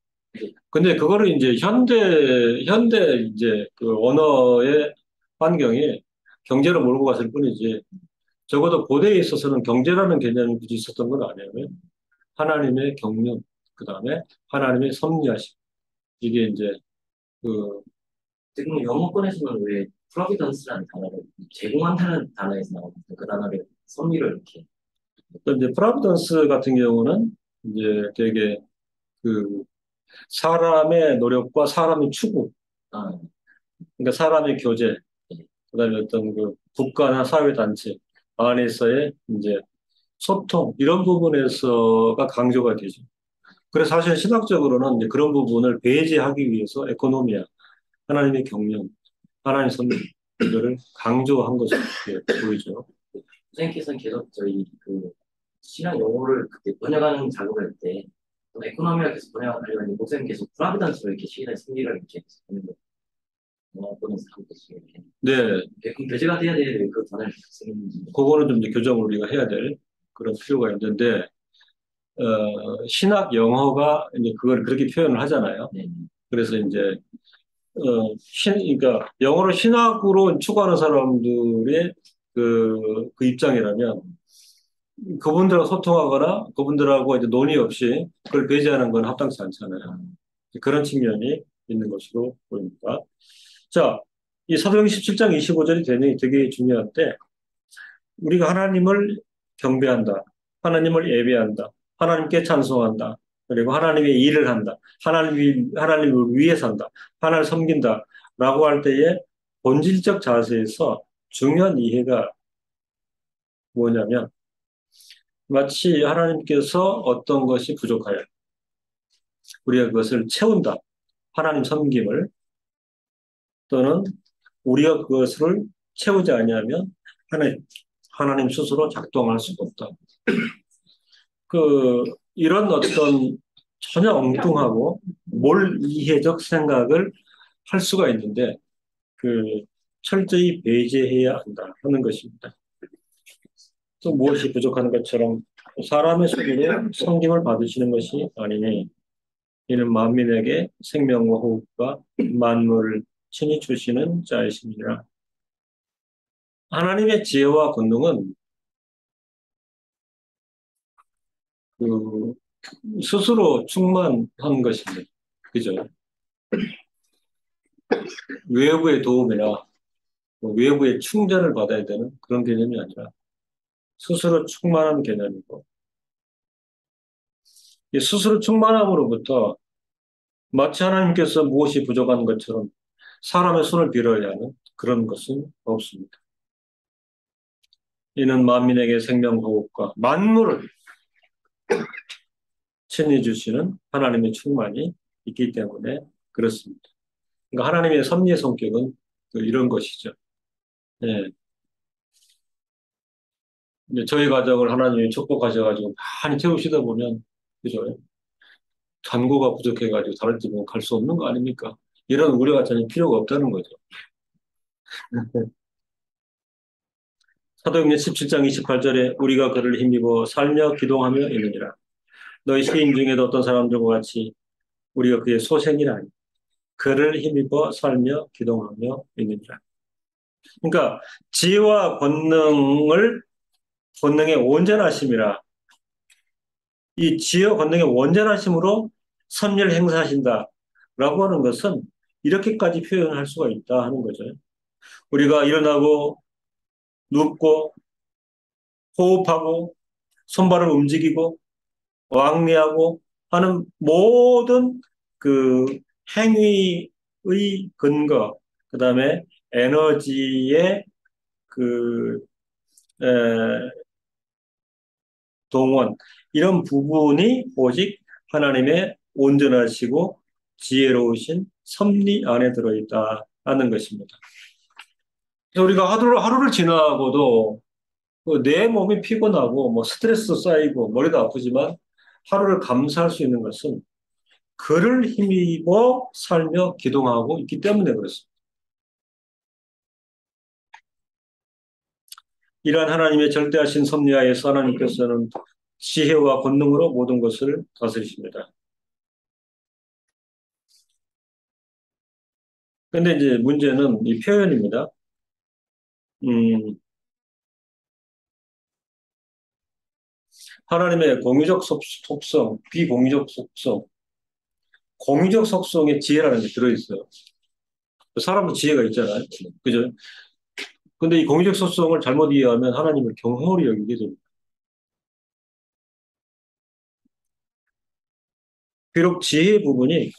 근데 그거를 이제 현대 이제 그 언어의 환경이 경제로 몰고 갔을 뿐이지, 적어도 고대에 있어서는 경제라는 개념이 굳이 있었던 건 아니에요. 하나님의 경륜, 그 다음에 하나님의 섭리하심. 이게 이제 그, 지금 영어권에서는 왜 providence라는 단어를 제공한다는 단어에서 나오거든요. 그 단어를 섭리를 이렇게. 또 이제 프라비던스 같은 경우는 이제 되게 그 사람의 노력과 사람의 추구, 아, 그러니까 사람의 교제, 그다음에 어떤 그 국가나 사회단체 안에서의 이제 소통, 이런 부분에서가 강조가 되죠. 그래서 사실 신학적으로는 이제 그런 부분을 배제하기 위해서 에코노미아, 하나님의 경륜, 하나님의 섭리, 이거를 강조한 것으로 이렇게 보이죠. 선생님께서는 계속 저희 그 신학 용어를 그때 번역하는 작업을 할 때 에코노미를 계속 번역하려면 목사님 계속 프라비던스로 이렇게 시인의 승리를 이렇게 보는 거 보는 사람들이 이렇게 네, 그럼 교재가 돼야 되는데 그 단어를 계속 쓰는 건지. 그거는 좀 이제 교정을 우리가 해야 될 그런 필요가 있는데, 신학 영어가 이제 그걸 그렇게 표현을 하잖아요. 네. 그래서 이제, 그러니까 영어를 신학으로 추구하는 사람들의 그 입장이라면 그분들하고 소통하거나 그분들하고 이제 논의 없이 그걸 배제하는 건 합당치 않잖아요. 그런 측면이 있는 것으로 보입니다. 자, 이 사도행전 17장 25절이 되게 중요한데, 우리가 하나님을 경배한다. 하나님을 예배한다. 하나님께 찬송한다. 그리고 하나님의 일을 한다. 하나님을 위해 산다. 하나님을 섬긴다. 라고 할 때에 본질적 자세에서 중요한 이해가 뭐냐면, 마치 하나님께서 어떤 것이 부족하여 우리가 그것을 채운다. 하나님 섬김을, 또는 우리가 그것을 채우지 아니하면 하나님 스스로 작동할 수가 없다. 그 이런 어떤 전혀 엉뚱하고 몰이해적 생각을 할 수가 있는데, 그 철저히 배제해야 한다 하는 것입니다. 또 무엇이 부족한 것처럼 사람의 손으로 섬김을 받으시는 것이 아니니 이는 만민에게 생명과 호흡과 만물을 친히 주시는 자이십니다. 하나님의 지혜와 권능은 그 스스로 충만한 것입니다. 그죠? 외부의 도움이나 뭐 외부의 충전을 받아야 되는 그런 개념이 아니라 스스로 충만한 개념이고, 이 스스로 충만함으로부터 마치 하나님께서 무엇이 부족한 것처럼 사람의 손을 빌어야 하는 그런 것은 없습니다. 이는 만민에게 생명, 호흡과 만물을 친히 주시는 하나님의 충만이 있기 때문에 그렇습니다. 그러니까 하나님의 섭리의 성격은 이런 것이죠. 예. 이제 저희 가정을 하나님이 축복하셔가지고 많이 채우시다 보면, 그죠? 잔고가 부족해가지고 다른 집은 갈 수 없는 거 아닙니까? 이런 우려가 전혀 필요가 없다는 거죠. 사도행전 17장 28절에 우리가 그를 힘입어 살며 기동하며 있느니라. 너희 시인 중에도 어떤 사람들과 같이 우리가 그의 소생이라 하니 그를 힘입어 살며 기동하며 있느니라. 그러니까 지혜와 권능의 온전하심이라, 이 지혜와 권능의 온전하심으로 섭리를 행사하신다라고 하는 것은 이렇게까지 표현할 수가 있다 하는 거죠. 우리가 일어나고 눕고 호흡하고 손발을 움직이고 왕래하고 하는 모든 그 행위의 근거, 그 다음에 에너지의 그 에, 동원, 이런 부분이 오직 하나님의 온전하시고 지혜로우신 섭리 안에 들어있다 하는 것입니다. 그래서 우리가 하루를 지나고도 그내 몸이 피곤하고 뭐 스트레스 쌓이고 머리도 아프지만 하루를 감사할 수 있는 것은 그를 힘입어 살며 기동하고 있기 때문에 그렇습니다. 이러한 하나님의 절대하신 섭리하에서 하나님께서는 지혜와 권능으로 모든 것을 다스리십니다. 근데 이제 문제는 이 표현입니다. 음, 하나님의 공유적 속성, 비공유적 속성, 공유적 속성에 지혜라는 게 들어있어요. 사람은 지혜가 있잖아요. 그죠? 근데 이 공유적 속성을 잘못 이해하면 하나님을 경홀히 여기게 됩니다. 비록 지혜 부분이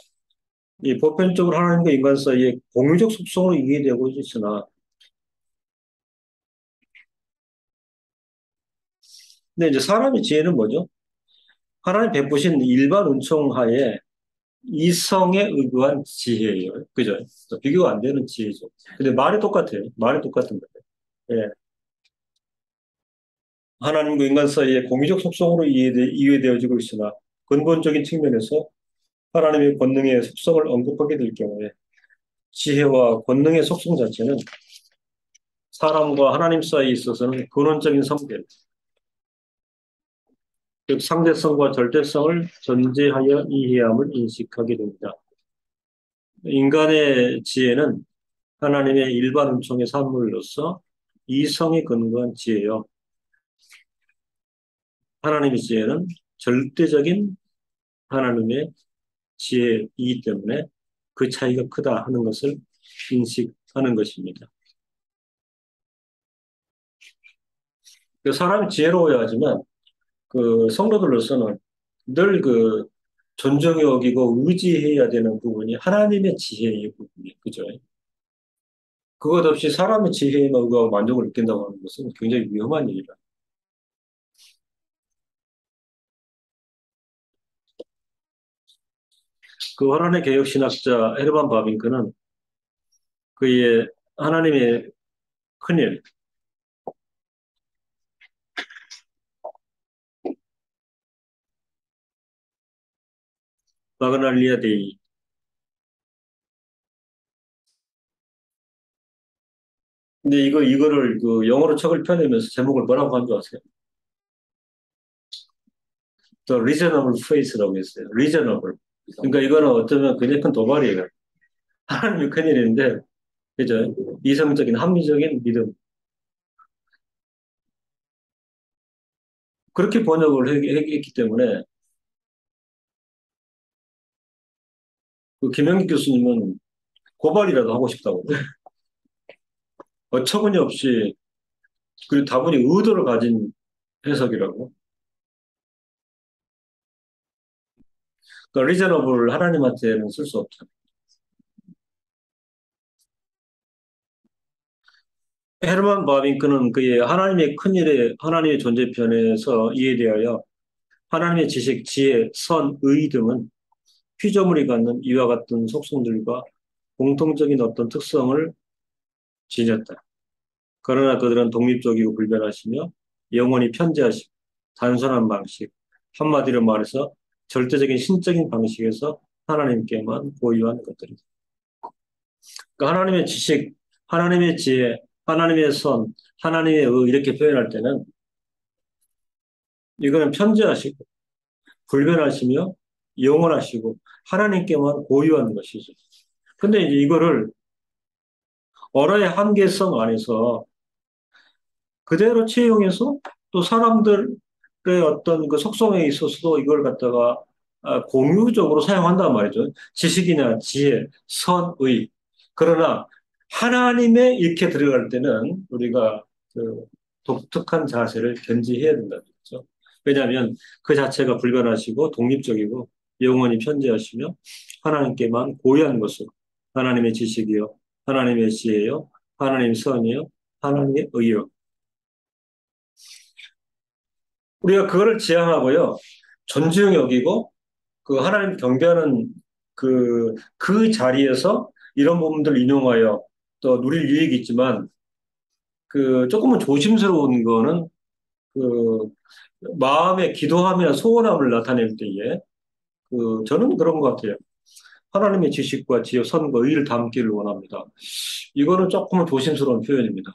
이 보편적으로 하나님과 인간 사이에 공유적 속성으로 이해되고 있으나, 근데 이제 사람의 지혜는 뭐죠? 하나님 베푸신 일반 은총하에 이성에 의거한 지혜예요. 그죠? 비교가 안 되는 지혜죠. 근데 말이 똑같아요. 말이 똑같은 거예요. 예. 하나님과 인간 사이에 공유적 속성으로 이해되어지고 있으나 근본적인 측면에서 하나님의 권능의 속성을 언급하게 될 경우에 지혜와 권능의 속성 자체는 사람과 하나님 사이에 있어서는 근원적인 성별, 즉 상대성과 절대성을 전제하여 이해함을 인식하게 됩니다. 인간의 지혜는 하나님의 일반 은총의 산물로서 이성에 근거한 지혜요. 하나님의 지혜는 절대적인 하나님의 지혜이기 때문에 그 차이가 크다 하는 것을 인식하는 것입니다. 사람이 지혜로워야 하지만 그 성도들로서는 늘 그 존중이 여기고 의지해야 되는 부분이 하나님의 지혜의 부분이에요. 그죠? 그것 없이 사람의 지혜에 의거하고 만족을 느낀다고 하는 것은 굉장히 위험한 일이다. 그 화란의 개혁신학자 헤르만 바빙크는 그의 하나님의 큰일, 마그날리아 데이. 근데 이거를 그 영어로 책을 펴내면서 제목을 뭐라고 한 줄 아세요? The Reasonable Faith라고 했어요. Reasonable. 그러니까 이거는 어쩌면 굉장히 큰 도발이에요. 하나님의 큰일인데, 그죠? 이성적인 합리적인 믿음. 그렇게 번역을 했기 때문에 그 김영기 교수님은 고발이라도 하고 싶다고. 어처구니 없이 그리고 다분히 의도를 가진 해석이라고. 그러니까 리저너블 하나님한테는 쓸 수 없죠. 헤르만 바빙크는 그의 하나님의 큰일에 하나님의 존재편에서 이에 대하여 하나님의 지식, 지혜, 선, 의 등은 피조물이 갖는 이와 같은 속성들과 공통적인 어떤 특성을 지녔다. 그러나 그들은 독립적이고 불변하시며 영원히 편재하시고 단순한 방식, 한마디로 말해서 절대적인 신적인 방식에서 하나님께만 고유한 것들이다. 그러니까 하나님의 지식, 하나님의 지혜, 하나님의 선, 하나님의 의 이렇게 표현할 때는 이거는 편재하시고 불변하시며 영원하시고 하나님께만 고유한 것이죠. 근데 이제 이거를 언어의 한계성 안에서 그대로 채용해서 또 사람들의 어떤 그 속성에 있어서도 이걸 갖다가 공유적으로 사용한단 말이죠. 지식이나 지혜, 선의. 그러나 하나님의 이렇게 들어갈 때는 우리가 그 독특한 자세를 견지해야 된다는 거죠. 왜냐하면 그 자체가 불변하시고 독립적이고 영원히 편재하시며 하나님께만 고유한 것으로 하나님의 지식이요, 하나님의 지혜요, 하나님의 선이요, 하나님의 의요. 우리가 그거를 지향하고요. 존중 여기고 그 하나님 경배하는 그 자리에서 이런 부분들을 인용하여 또 누릴 유익이 있지만 그 조금은 조심스러운 거는 그 마음의 기도함이나 소원함을 나타낼 때에 그 저는 그런 것 같아요. 하나님의 지식과 지혜, 선과 의를 담기를 원합니다. 이거는 조금은 조심스러운 표현입니다.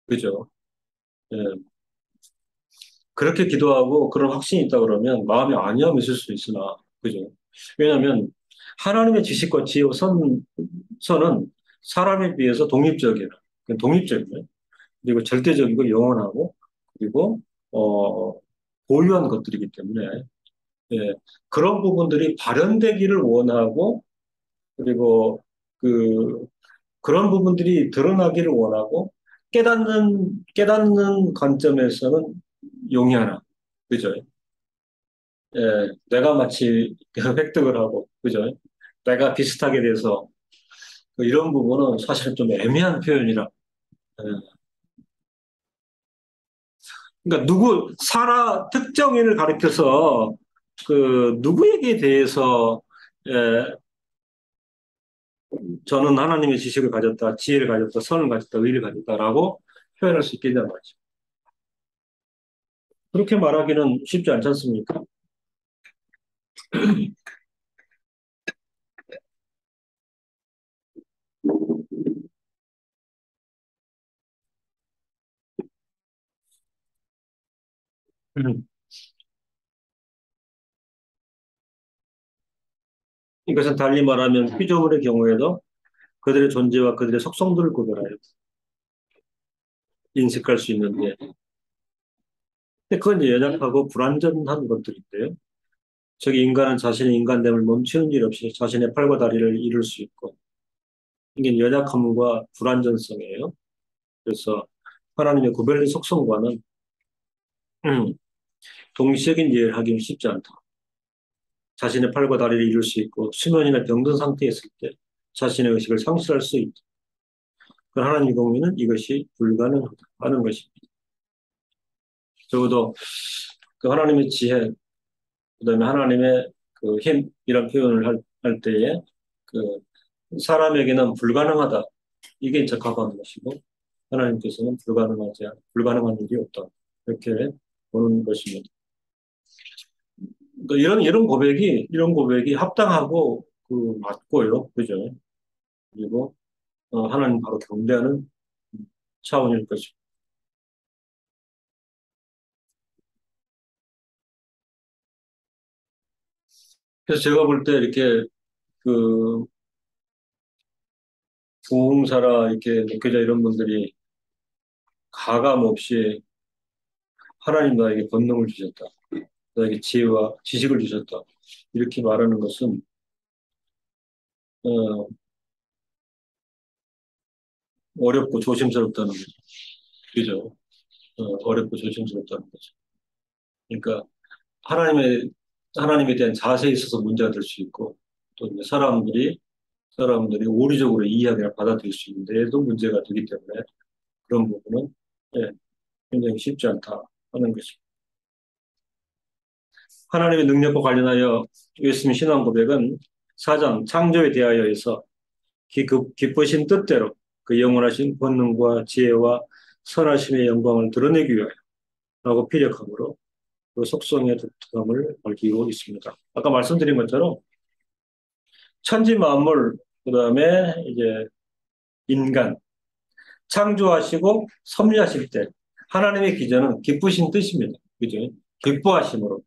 그죠? 예. 그렇게 기도하고 그런 확신이 있다 그러면 마음에 안위함이 있을 수 있으나, 그죠? 왜냐하면 하나님의 지식과 지혜와 선은 사람에 비해서 독립적이에요. 독립적이에요. 그리고 절대적이고 영원하고, 그리고, 어, 고유한 것들이기 때문에, 예, 그런 부분들이 발현되기를 원하고, 그리고 그런 부분들이 드러나기를 원하고, 깨닫는 관점에서는 용이하나. 그죠? 예, 내가 마치 획득을 하고, 그죠? 내가 비슷하게 돼서, 이런 부분은 사실 좀 애매한 표현이라. 예. 그러니까 특정인을 가리켜서, 누구에게 대해서, 예, 저는 하나님의 지식을 가졌다, 지혜를 가졌다, 선을 가졌다, 의를 가졌다라고 표현할 수 있겠냐 말이죠. 그렇게 말하기는 쉽지 않지 않습니까? 이것은 달리 말하면 피조물의 경우에도 그들의 존재와 그들의 속성들을 구별하여 인식할 수 있는데, 근데 그건 이제 연약하고 불완전한 것들인데요. 저기 인간은 자신의 인간됨을 멈추는 일 없이 자신의 팔과 다리를 이룰 수 있고, 이게 연약함과 불완전성이에요. 그래서 하나님의 구별된 속성과는 음, 동시적인 이해를 하기는 쉽지 않다. 자신의 팔과 다리를 이룰 수 있고 수면이나 병든 상태에 있을 때 자신의 의식을 상실할 수 있다. 그 하나님 공의는 이것이 불가능하다 하는 것입니다. 적어도 그 하나님의 지혜, 그다음에 하나님의 그 힘, 이런 표현을 할 때에 그 사람에게는 불가능하다. 이게 적합한 것이고 하나님께서는 불가능한 일이 없다. 이렇게 보는 것입니다. 그러니까 이런 고백이 합당하고 그 맞고요. 그죠? 그리고 하나님 바로 경배하는 차원일 것이고. 그래서 제가 볼 때 이렇게 그 부흥사라 이렇게 목회자 이런 분들이 가감 없이 하나님 나에게 권능을 주셨다. 나에게 지혜와 지식을 주셨다. 이렇게 말하는 것은 어, 어렵고 조심스럽다는 거죠. 그죠? 어렵고 조심스럽다는 거죠. 그러니까 하나님의 하나님에 대한 자세에 있어서 문제가 될 수 있고 또 이제 사람들이 오리적으로 이해하거나 받아들일 수 있는데도 문제가 되기 때문에 그런 부분은 예, 굉장히 쉽지 않다 하는 것입니다. 하나님의 능력과 관련하여 예수님 신앙 고백은 사장 창조에 대하여에서 기쁘신 뜻대로 그 영원하신 권능과 지혜와 선하심의 영광을 드러내기 위하여 라고 피력함으로 그 속성의 독특함을 밝히고 있습니다. 아까 말씀드린 것처럼 천지 만물 그다음에 이제 인간 창조하시고 섭리하실 때 하나님의 기전은 기쁘신 뜻입니다. 그죠? 기뻐하심으로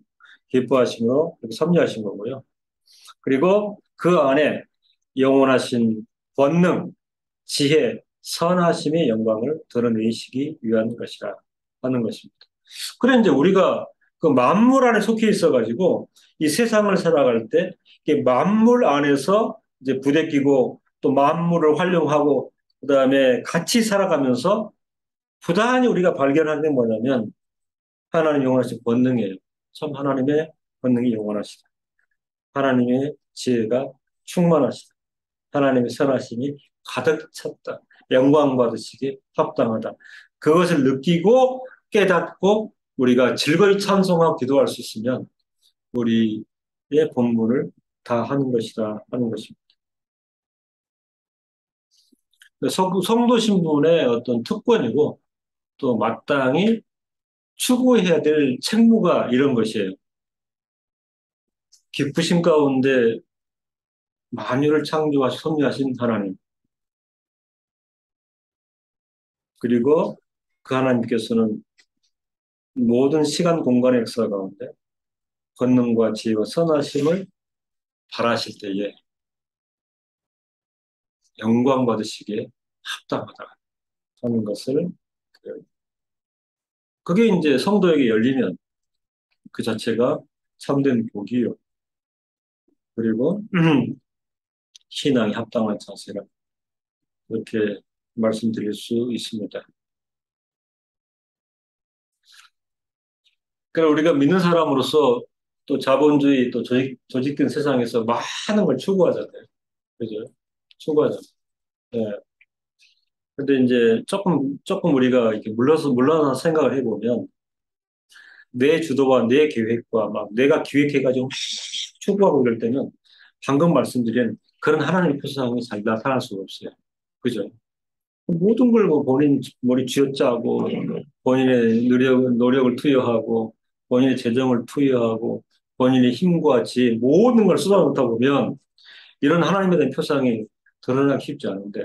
기뻐하심으로 섭리하신 거고요. 그리고 그 안에 영원하신 권능, 지혜, 선하심의 영광을 드러내시기 위한 것이라 하는 것입니다. 그래 이제 우리가 그 만물 안에 속해 있어가지고 이 세상을 살아갈 때 이게 만물 안에서 이제 부대끼고 또 만물을 활용하고 그다음에 같이 살아가면서 부단히 우리가 발견하는 게 뭐냐면 하나님 영원하신 권능이에요. 참 하나님의 권능이 영원하시다. 하나님의 지혜가 충만하시다. 하나님의 선하심이 가득 찼다. 영광 받으시기 합당하다. 그것을 느끼고 깨닫고 우리가 즐거이 찬송하고 기도할 수 있으면 우리의 본분을 다 하는 것이다 하는 것입니다. 성도 신분의 어떤 특권이고 또 마땅히 추구해야 될 책무가 이런 것이에요. 기쁘신 가운데 만유를 창조하시 섭리하신 하나님 그리고 그 하나님께서는 모든 시간 공간의 역사 가운데 권능과 지혜와 선하심을 바라실 때에 영광 받으시기에 합당하다 하는 것을 그게 이제 성도에게 열리면 그 자체가 참된 복이요. 그리고 신앙이 합당한 자세라 그렇게 말씀드릴 수 있습니다. 그러니까 우리가 믿는 사람으로서 또 자본주의 또 조직된 세상에서 많은 걸 추구하잖아요. 그죠? 추구하잖아요. 예. 근데 이제 조금 우리가 이렇게 물러서 생각을 해보면 내 주도와 내 계획과 막 내가 기획해가지고 막 추구하고 이럴 때는 방금 말씀드린 그런 하나님의 표상이 잘 나타날 수가 없어요. 그죠? 모든 걸 뭐 본인 머리 쥐어짜고 본인의 노력을 투여하고 본인의 재정을 투여하고 본인의 힘과 지혜 모든 걸 쏟아놓다 보면 이런 하나님에 대한 표상이 드러나기 쉽지 않은데.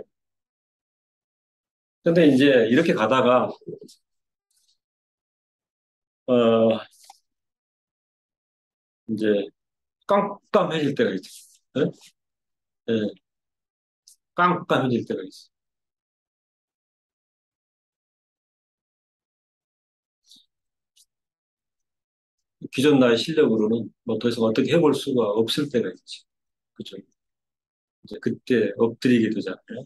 근데 이제 이렇게 가다가 어 이제 깜깜해질 때가 있어. 예? 예, 깜깜해질 때가 있어. 기존 나의 실력으로는 뭐 더 이상 어떻게 해볼 수가 없을 때가 있지. 그죠? 이제 그때 엎드리게 되잖아요.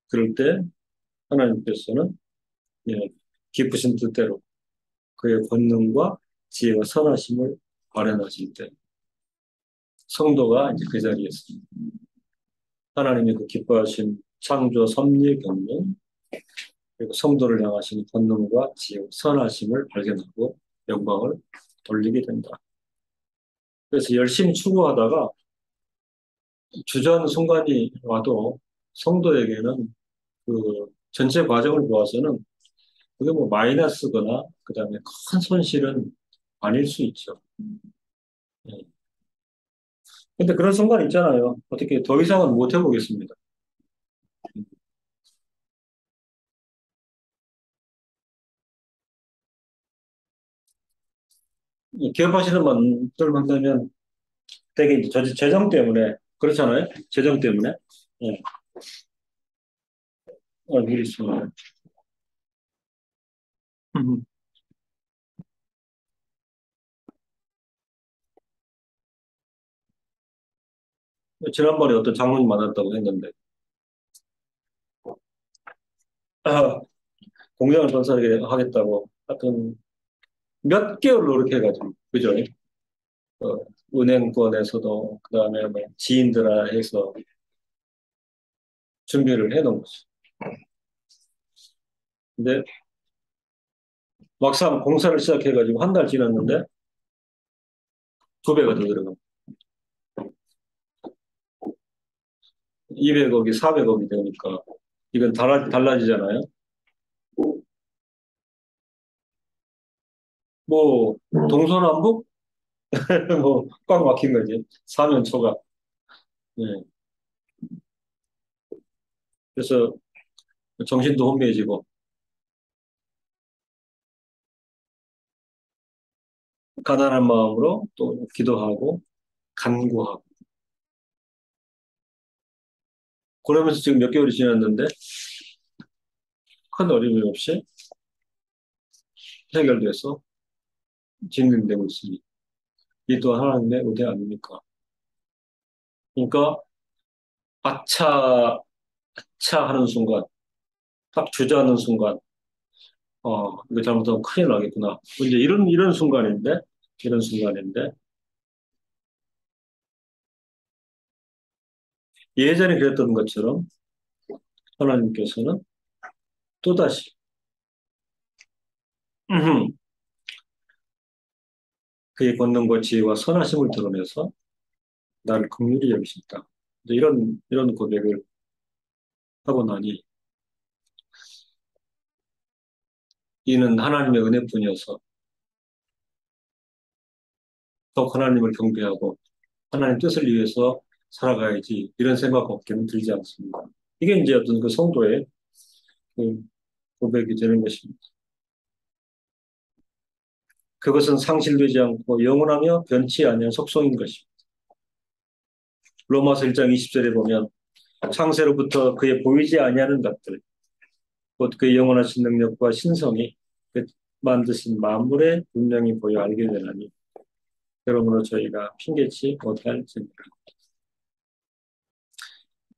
그럴 때 하나님께서는 예, 기쁘신 뜻대로 그의 권능과 지혜와 선하심을 발현하실 때 성도가 이제 그 자리에서 하나님의 그 기뻐하신 창조 섭리의 경륜 그리고 성도를 향하신 권능과 지혜와 선하심을 발견하고 영광을 돌리게 된다. 그래서 열심히 추구하다가 주저하는 순간이 와도 성도에게는 그 전체 과정을 보아서는 그게 뭐 마이너스거나 그다음에 큰 손실은 아닐 수 있죠. 예. 근데 그런 순간 있잖아요. 어떻게 더 이상은 못 해보겠습니다. 이 기업하시는 분들 만나면 되게 이제 재정 때문에 그렇잖아요. 재정 때문에 예. 일이 있습니다. 지난번에 어떤 장로님 만났다고 했는데 아, 공장을 건설하겠다고 하여튼 몇 개월 노력해가지고 그죠? 어, 은행권에서도 그다음에 뭐 지인들아 해서 준비를 해놓은 거죠. 근데 막상 공사를 시작해가지고 한 달 지났는데 2배가 더 들어가. 200억이 400억이 되니까 이건 달라지잖아요. 뭐 동서남북 뭐 꽉 막힌 거지. 사면 초과. 예. 그래서 정신도 혼미해지고 가난한 마음으로 또 기도하고 간구하고 그러면서 지금 몇 개월이 지났는데 큰 어려움이 없이 해결돼서 진행되고 있습니다. 이 또한 하나님의 은혜 아닙니까? 그러니까 아차 아차 하는 순간 딱 주저하는 순간 이거 잘못하면 큰일 나겠구나. 이제 이런 순간인데 이런 순간인데 예전에 그랬던 것처럼 하나님께서는 또다시 그의 권능과 지혜와 선하심을 드러내서 나를 긍휼히 여기신다. 이제 이런 고백을 하고 나니 이는 하나님의 은혜뿐이어서 더욱 하나님을 경배하고 하나님 뜻을 위해서 살아가야지 이런 생각밖에는 들지 않습니다. 이게 이제 어떤 그 성도의 그 고백이 되는 것입니다. 그것은 상실되지 않고 영원하며 변치 아니한 속성인 것입니다. 로마서 1장 20절에 보면 창세로부터 그의 보이지 아니하는 것들 곧 그의 영원하신 능력과 신성이 그 만드신 만물에 분명히 보여 알게 되나니 그러므로 저희가 핑계치 못할지니라.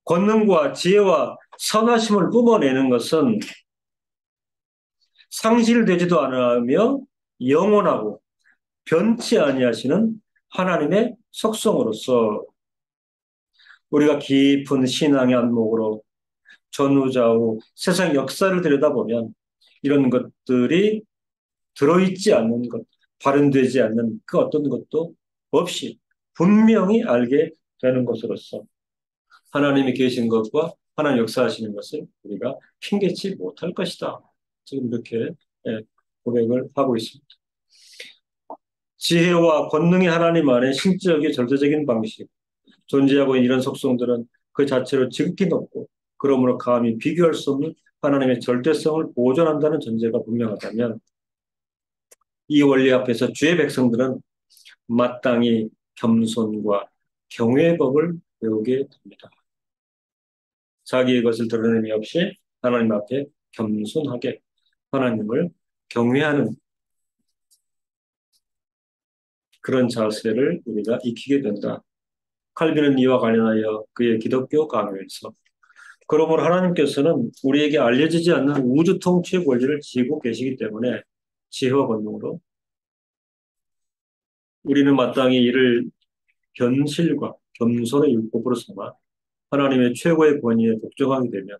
권능과 지혜와 선하심을 뿜어내는 것은 상실되지도 않으며 영원하고 변치 아니하시는 하나님의 속성으로서 우리가 깊은 신앙의 안목으로 전후좌우 세상 역사를 들여다보면 이런 것들이 들어있지 않는 것, 발현되지 않는 그 어떤 것도 없이 분명히 알게 되는 것으로서 하나님이 계신 것과 하나님 역사하시는 것을 우리가 핑계치 못할 것이다. 지금 이렇게 예, 고백을 하고 있습니다. 지혜와 권능의 하나님 안에 신적의 절대적인 방식, 존재하고 있는 이런 속성들은 그 자체로 지극히 높고 그러므로 감히 비교할 수 없는 하나님의 절대성을 보존한다는 전제가 분명하다면 이 원리 앞에서 주의 백성들은 마땅히 겸손과 경외의 법을 배우게 됩니다. 자기의 것을 드러냄이 없이 하나님 앞에 겸손하게 하나님을 경외하는 그런 자세를 우리가 익히게 된다. 칼빈은 이와 관련하여 그의 기독교 강요에서 그러므로 하나님께서는 우리에게 알려지지 않는 우주 통치의 권리를 지고 계시기 때문에 지혜와 권능으로 우리는 마땅히 이를 견실과 겸손의 율법으로 삼아 하나님의 최고의 권위에 복종하게 되면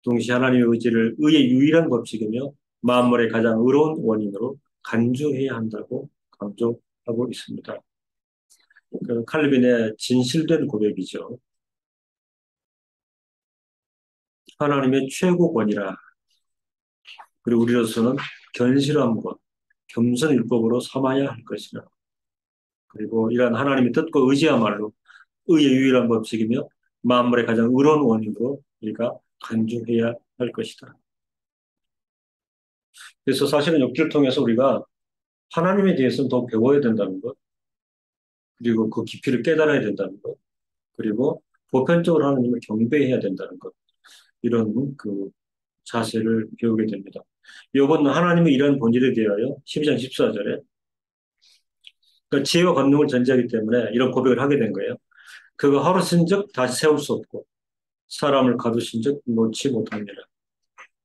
동시에 하나님의 의지를 의의 유일한 법칙이며 만물의 가장 의로운 원인으로 간주해야 한다고 강조하고 있습니다. 그 칼빈의 진실된 고백이죠. 하나님의 최고 권위라. 그리고 우리로서는 견실함과 겸손 율법으로 삼아야 할 것이라. 그리고 이러한 하나님의 뜻과 의지야말로 의의 유일한 법칙이며 만물의 가장 의로운 원인으로 우리가 간주해야 할 것이다. 그래서 사실은 역기를 통해서 우리가 하나님에 대해서는 더 배워야 된다는 것, 그리고 그 깊이를 깨달아야 된다는 것, 그리고 보편적으로 하나님을 경배해야 된다는 것, 이런 그 자세를 배우게 됩니다. 요번 하나님의 이러한 본질에 대하여 12장 14절에 그러니까 지혜와 권능을 전제하기 때문에 이런 고백을 하게 된 거예요. 그가 하루 쓴적 다시 세울 수 없고 사람을 가두신적 놓지 못합니다.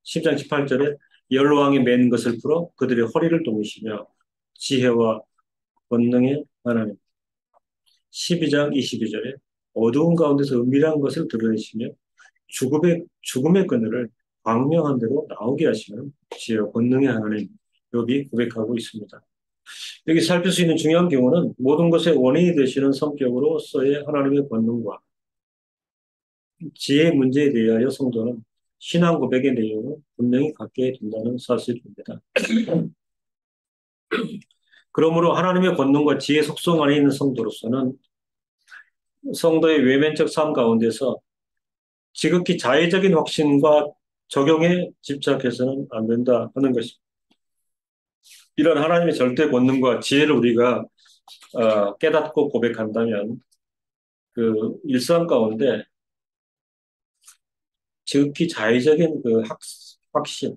10장 18절에 열왕이 맨 것을 풀어 그들의 허리를 동이시며 지혜와 권능의 하나님. 12장 22절에 어두운 가운데서 은밀한 것을 드러내시며 죽음의 그늘을 광명한 대로 나오게 하시는 지혜와 권능의 하나님. 욥이 고백하고 있습니다. 여기 살필 수 있는 중요한 경우는 모든 것의 원인이 되시는 성격으로서의 하나님의 권능과 지혜의 문제에 대하여 성도는 신앙 고백의 내용을 분명히 갖게 된다는 사실입니다. 그러므로 하나님의 권능과 지혜 속성 안에 있는 성도로서는 성도의 외면적 삶 가운데서 지극히 자의적인 확신과 적용에 집착해서는 안 된다 하는 것입니다. 이런 하나님의 절대 권능과 지혜를 우리가 깨닫고 고백한다면 그 일상 가운데 지극히 자의적인 그 확신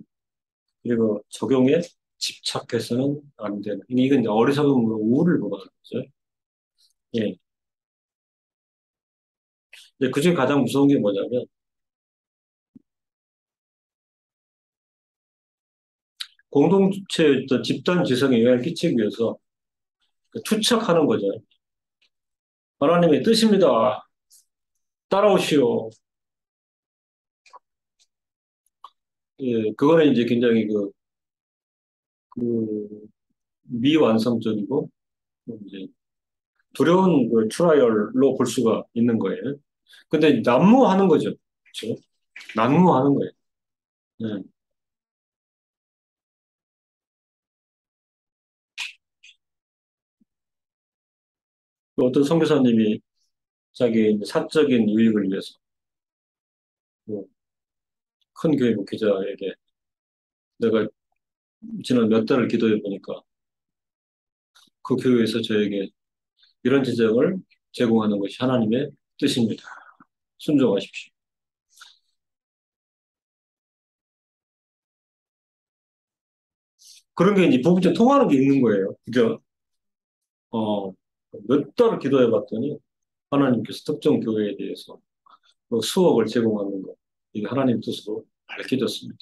그리고 적용에 집착해서는 안 되는. 이건 이제 어리석음으로 우울을 보는 거죠. 예. 근데 그중에 가장 무서운 게 뭐냐면 공동체 어떤 집단 지성에 영향을 끼치기 위해서 그 투척하는 거죠. 하나님의 뜻입니다. 따라오시오. 예, 그거는 이제 굉장히 그 미완성적이고 이제 두려운 그 트라이얼로 볼 수가 있는 거예요. 근데 난무하는 거죠. 그렇죠? 난무하는 거예요. 예. 그 어떤 선교사님이 자기 이제 사적인 유익을 위해서 뭐큰 교회 목회자에게 내가 지난 몇 달을 기도해 보니까 그 교회에서 저에게 이런 지적을 제공하는 것이 하나님의 뜻입니다. 순종하십시오. 그런 게 이제 부부째 통하는 게 있는 거예요. 그죠? 어, 몇 달을 기도해 봤더니 하나님께서 특정 교회에 대해서 그 수억을 제공하는 것. 이게 하나님 뜻으로 밝혀졌습니다.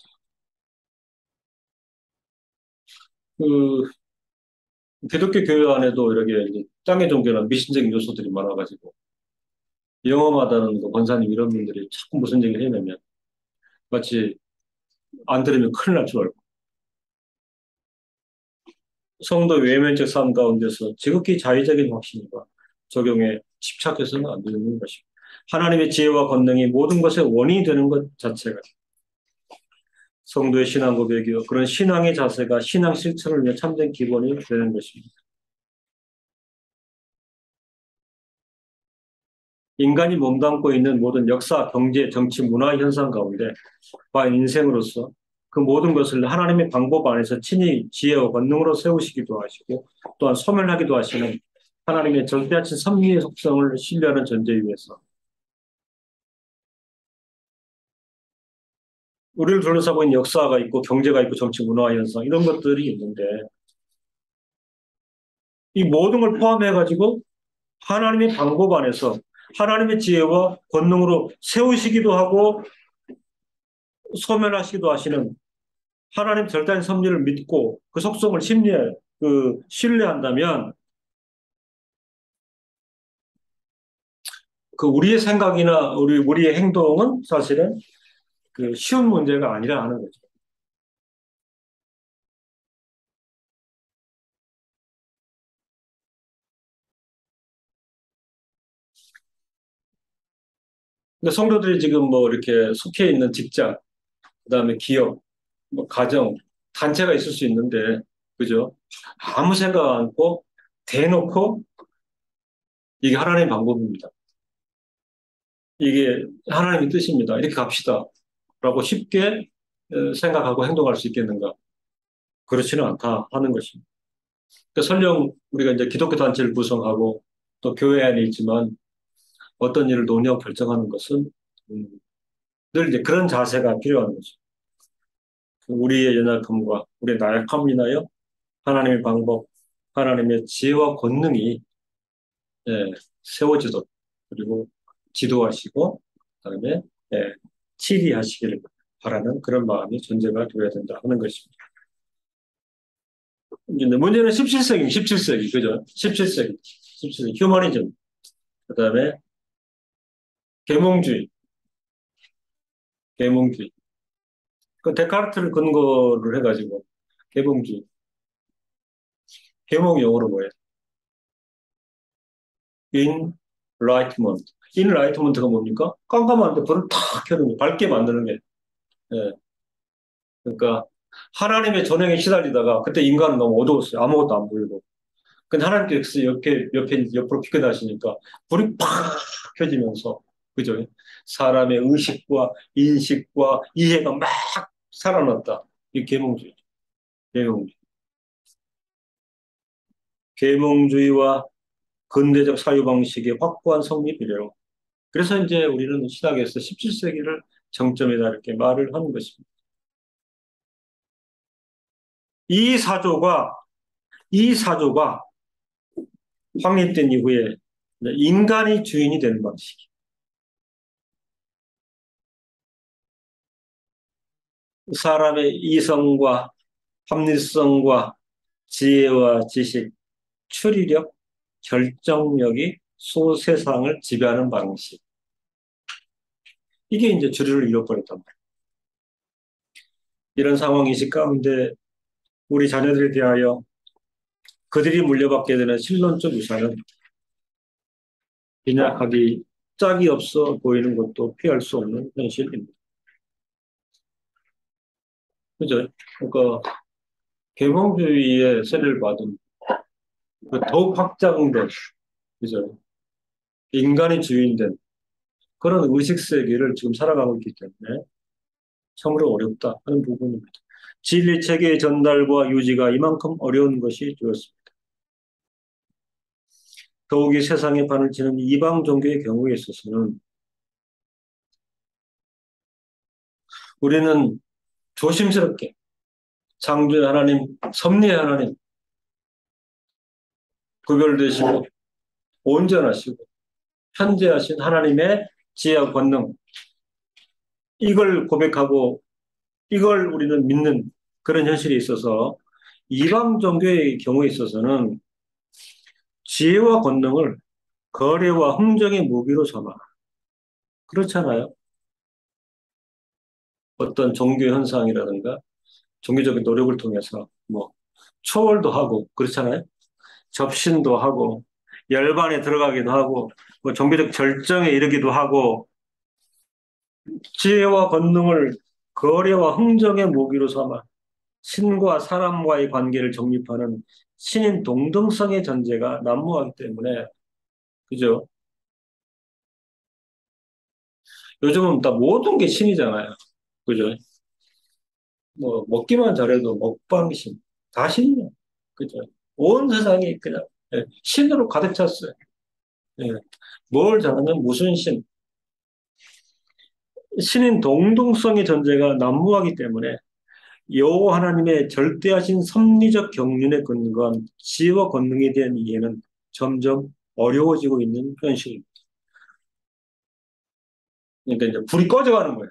그 기독교 교회 안에도 이렇게 이제 땅의 종교나 미신적인 요소들이 많아가지고 영험하다는 그 권사님 이런 분들이 자꾸 무슨 얘기를 해내면 마치 안 들으면 큰일 날 줄 알고 성도 외면적 삶 가운데서 지극히 자의적인 확신과 적용에 집착해서는 안 되는 것입니다. 하나님의 지혜와 권능이 모든 것의 원인이 되는 것 자체가 성도의 신앙 고백이요. 그런 신앙의 자세가 신앙 실천을 위해 참된 기본이 되는 것입니다. 인간이 몸담고 있는 모든 역사, 경제, 정치, 문화 현상 가운데 과연 인생으로서 그 모든 것을 하나님의 방법 안에서 친히 지혜와 권능으로 세우시기도 하시고 또한 소멸하기도 하시는 하나님의 절대하신 섭리의 속성을 신뢰하는 전제 위에서 우리를 둘러싸고 있는 역사가 있고 경제가 있고 정치, 문화 현상 이런 것들이 있는데 이 모든 걸 포함해가지고 하나님의 방법 안에서 하나님의 지혜와 권능으로 세우시기도 하고 소멸하시기도 하시는 하나님 절대한 섭리를 믿고 그 속성을 심리에 신뢰한다면 그 우리의 생각이나 우리의 행동은 사실은 그 쉬운 문제가 아니라 하는 거죠. 근데 성도들이 지금 뭐 이렇게 속해 있는 직장, 그다음에 기업, 뭐 가정, 단체가 있을 수 있는데, 그죠? 아무 생각 않고 대놓고 이게 하나님의 방법입니다. 이게 하나님의 뜻입니다. 이렇게 갑시다. 라고 쉽게 생각하고 행동할 수 있겠는가? 그렇지는 않다 하는 것입니다. 그러니까 설령 우리가 이제 기독교 단체를 구성하고 또 교회 안에 있지만 어떤 일을 논의하고 결정하는 것은 음, 늘 이제 그런 자세가 필요한 거죠. 우리의 연약함과 우리의 나약함 인하여 하나님의 방법, 하나님의 지혜와 권능이 예, 세워지도록 그리고 지도하시고 그다음에 예, 치리하시기를 바라는 그런 마음이 존재가 되어야 된다 하는 것입니다. 근데 문제는 17세기, 17세기, 그죠? 17세기, 17세기, 휴머니즘, 그다음에 계몽주의, 계몽주의. 그 데카르트를 근거를 해가지고 계몽주의. 계몽 영어로 뭐예요? enlightenment. enlightenment가 뭡니까? 깜깜한데 불을 탁 켜는 거, 밝게 만드는 게. 예. 그러니까 하나님의 전행에 시달리다가 그때 인간은 너무 어두웠어요. 아무것도 안 보이고. 근데 하나님께서 옆으로 비켜나시니까 불이 팍 켜지면서, 그죠? 사람의 의식과 인식과 이해가 막 살아났다. 이 계몽주의. 계몽주의. 계몽주의와 근대적 사유방식의 확고한 성립 이래로. 그래서 이제 우리는 신학에서 17세기를 정점에다 이렇게 말을 하는 것입니다. 이 사조가, 이 사조가 확립된 이후에 인간이 주인이 되는 방식. 사람의 이성과 합리성과 지혜와 지식, 추리력, 결정력이 소세상을 지배하는 방식. 이게 이제 주류를 잃어버렸단 말이에요. 이런 상황이식 가운데 우리 자녀들에 대하여 그들이 물려받게 되는 신론적 유산은 빈약하기 짝이 없어 보이는 것도 피할 수 없는 현실입니다. 그죠? 그러니까 계몽주의의 세례를 받은 그 더욱 확장된, 그죠? 인간이 주인된 그런 의식 세계를 지금 살아가고 있기 때문에 참으로 어렵다 하는 부분입니다. 진리 체계의 전달과 유지가 이만큼 어려운 것이 되었습니다. 더욱이 세상에 판을 치는 이방 종교의 경우에 있어서는 우리는 조심스럽게 창조의 하나님, 섭리의 하나님, 구별되시고 온전하시고 현재하신 하나님의 지혜와 권능, 이걸 고백하고 이걸 우리는 믿는 그런 현실이 있어서 이방 종교의 경우에 있어서는 지혜와 권능을 거래와 흥정의 무기로 삼아. 그렇잖아요. 어떤 종교 현상이라든가 종교적인 노력을 통해서 뭐 초월도 하고 그렇잖아요. 접신도 하고 열반에 들어가기도 하고 뭐 종교적 절정에 이르기도 하고 지혜와 권능을 거래와 흥정의 무기로 삼아 신과 사람과의 관계를 정립하는 신인 동등성의 전제가 난무하기 때문에 그죠? 요즘은 다 모든 게 신이잖아요. 그죠? 뭐, 먹기만 잘해도 먹방신, 다 신이에요. 그죠? 온 세상이 그냥 예, 신으로 가득 찼어요. 예, 뭘 잘하면 무슨 신. 신인 동등성의 존재가 난무하기 때문에 여호와 하나님의 절대하신 섭리적 경륜에 근거한 지혜와 권능에 대한 이해는 점점 어려워지고 있는 현실입니다. 그러니까 이제 불이 꺼져가는 거예요.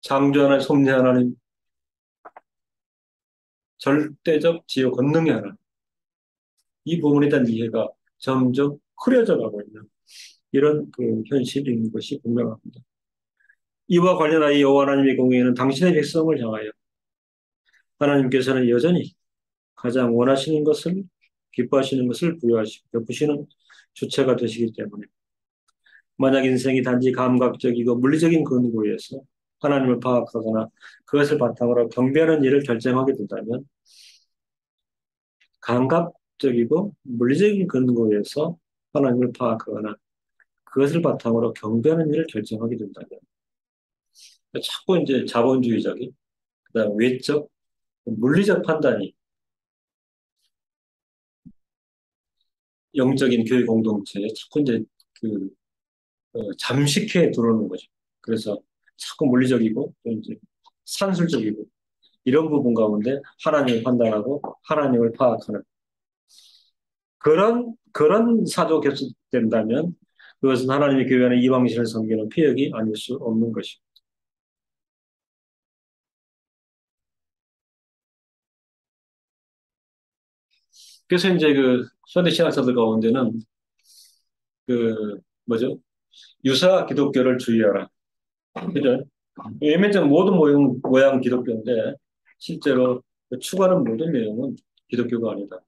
창조하는 섭리 하나님, 절대적 지혜와 권능의 하나님. 이 부분에 대한 이해가 점점 흐려져 가고 있는 이런 그 현실인 것이 분명합니다. 이와 관련하여 여호와 하나님의 공의는 당신의 백성을 향하여 하나님께서는 여전히 가장 원하시는 것을 기뻐하시는 것을 부여하시고 베푸시는 주체가 되시기 때문에 만약 인생이 단지 감각적이고 물리적인 근거에서 하나님을 파악하거나 그것을 바탕으로 경배하는 일을 결정하게 된다면 감각적이고 물리적인 근거에서 하나님을 파악하거나 그것을 바탕으로 경배하는 일을 결정하게 된다면 자꾸 이제 자본주의적인 그다음 외적 물리적 판단이 영적인 교회 공동체에 자꾸 이제 그 잠식해 들어오는 거죠. 그래서 자꾸 물리적이고 또 이제 산술적이고 이런 부분 가운데 하나님을 판단하고 하나님을 파악하는 그런 사조 겹쳐된다면 그것은 하나님의 교회 안에 이방신을 섬기는 피역이 아닐 수 없는 것입니다. 그래서 이제 그 현대 신학자들 가운데는 그 뭐죠? 유사 기독교를 주의하라. 그죠? 외면적 모든 모양 기독교인데 실제로 추구하는 모든 내용은 기독교가 아니다.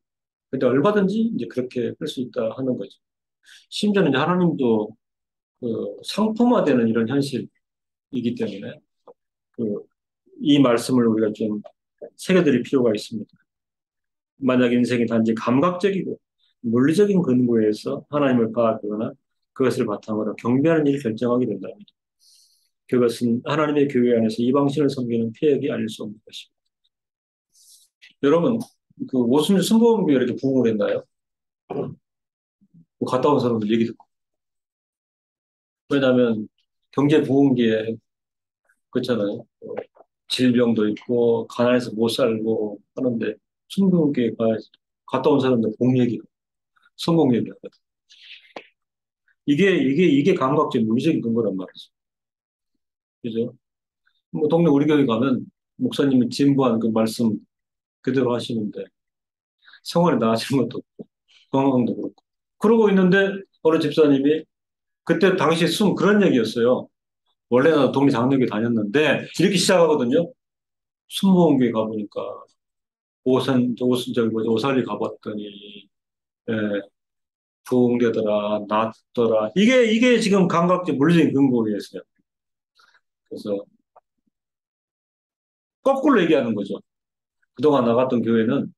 근데 얼마든지 이제 그렇게 할 수 있다 하는 거죠. 심지어는 이제 하나님도 그 상품화되는 이런 현실이기 때문에 그 이 말씀을 우리가 좀 새겨드릴 필요가 있습니다. 만약 인생이 단지 감각적이고 물리적인 근거에서 하나님을 파악하거나 그것을 바탕으로 경배하는 일을 결정하게 된다면 그것은 하나님의 교회 안에서 이방신을 섬기는 폐역이 아닐 수 없는 것입니다. 여러분, 그 오순절 순복음교회 이렇게 부흥을 했나요? 뭐 갔다 온 사람들 얘기 듣고. 왜냐하면 경제 부흥기에 그렇잖아요. 질병도 있고 가난해서 못 살고 하는데 순복음교회 갔다 온 사람들 복 얘기, 성공 얘기하거든. 이게 감각적 물리적인 근거란 말이죠. 그죠? 뭐 동네 우리 교회 가면 목사님이 진부한 그 말씀 그대로 하시는데 생활이 나아지는 것도 없고 건강도 그렇고 그러고 있는데 어느 집사님이 그때 당시 순 그런 얘기였어요. 원래는 동네 장로교 다녔는데 이렇게 시작하거든요. 순복음교회 가보니까 저기 뭐지 오살리 가봤더니 예, 부흥되더라 낫더라 이게 지금 감각적 물리적인 근거였어요. 그래서 거꾸로 얘기하는 거죠. 그동안 나갔던 교회는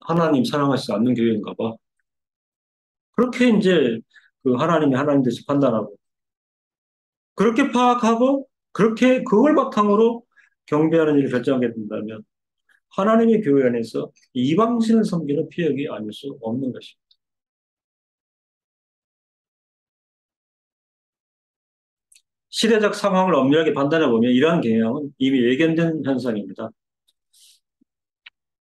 하나님 사랑하시지 않는 교회인가 봐. 그렇게 이제 그 하나님이 하나님 대신 판단하고 그렇게 파악하고 그렇게 그걸 바탕으로 경배하는 일을 결정하게 된다면 하나님의 교회 안에서 이방신을 섬기는 피역이 아닐 수 없는 것입니다. 시대적 상황을 엄밀하게 판단해 보면 이러한 경향은 이미 예견된 현상입니다.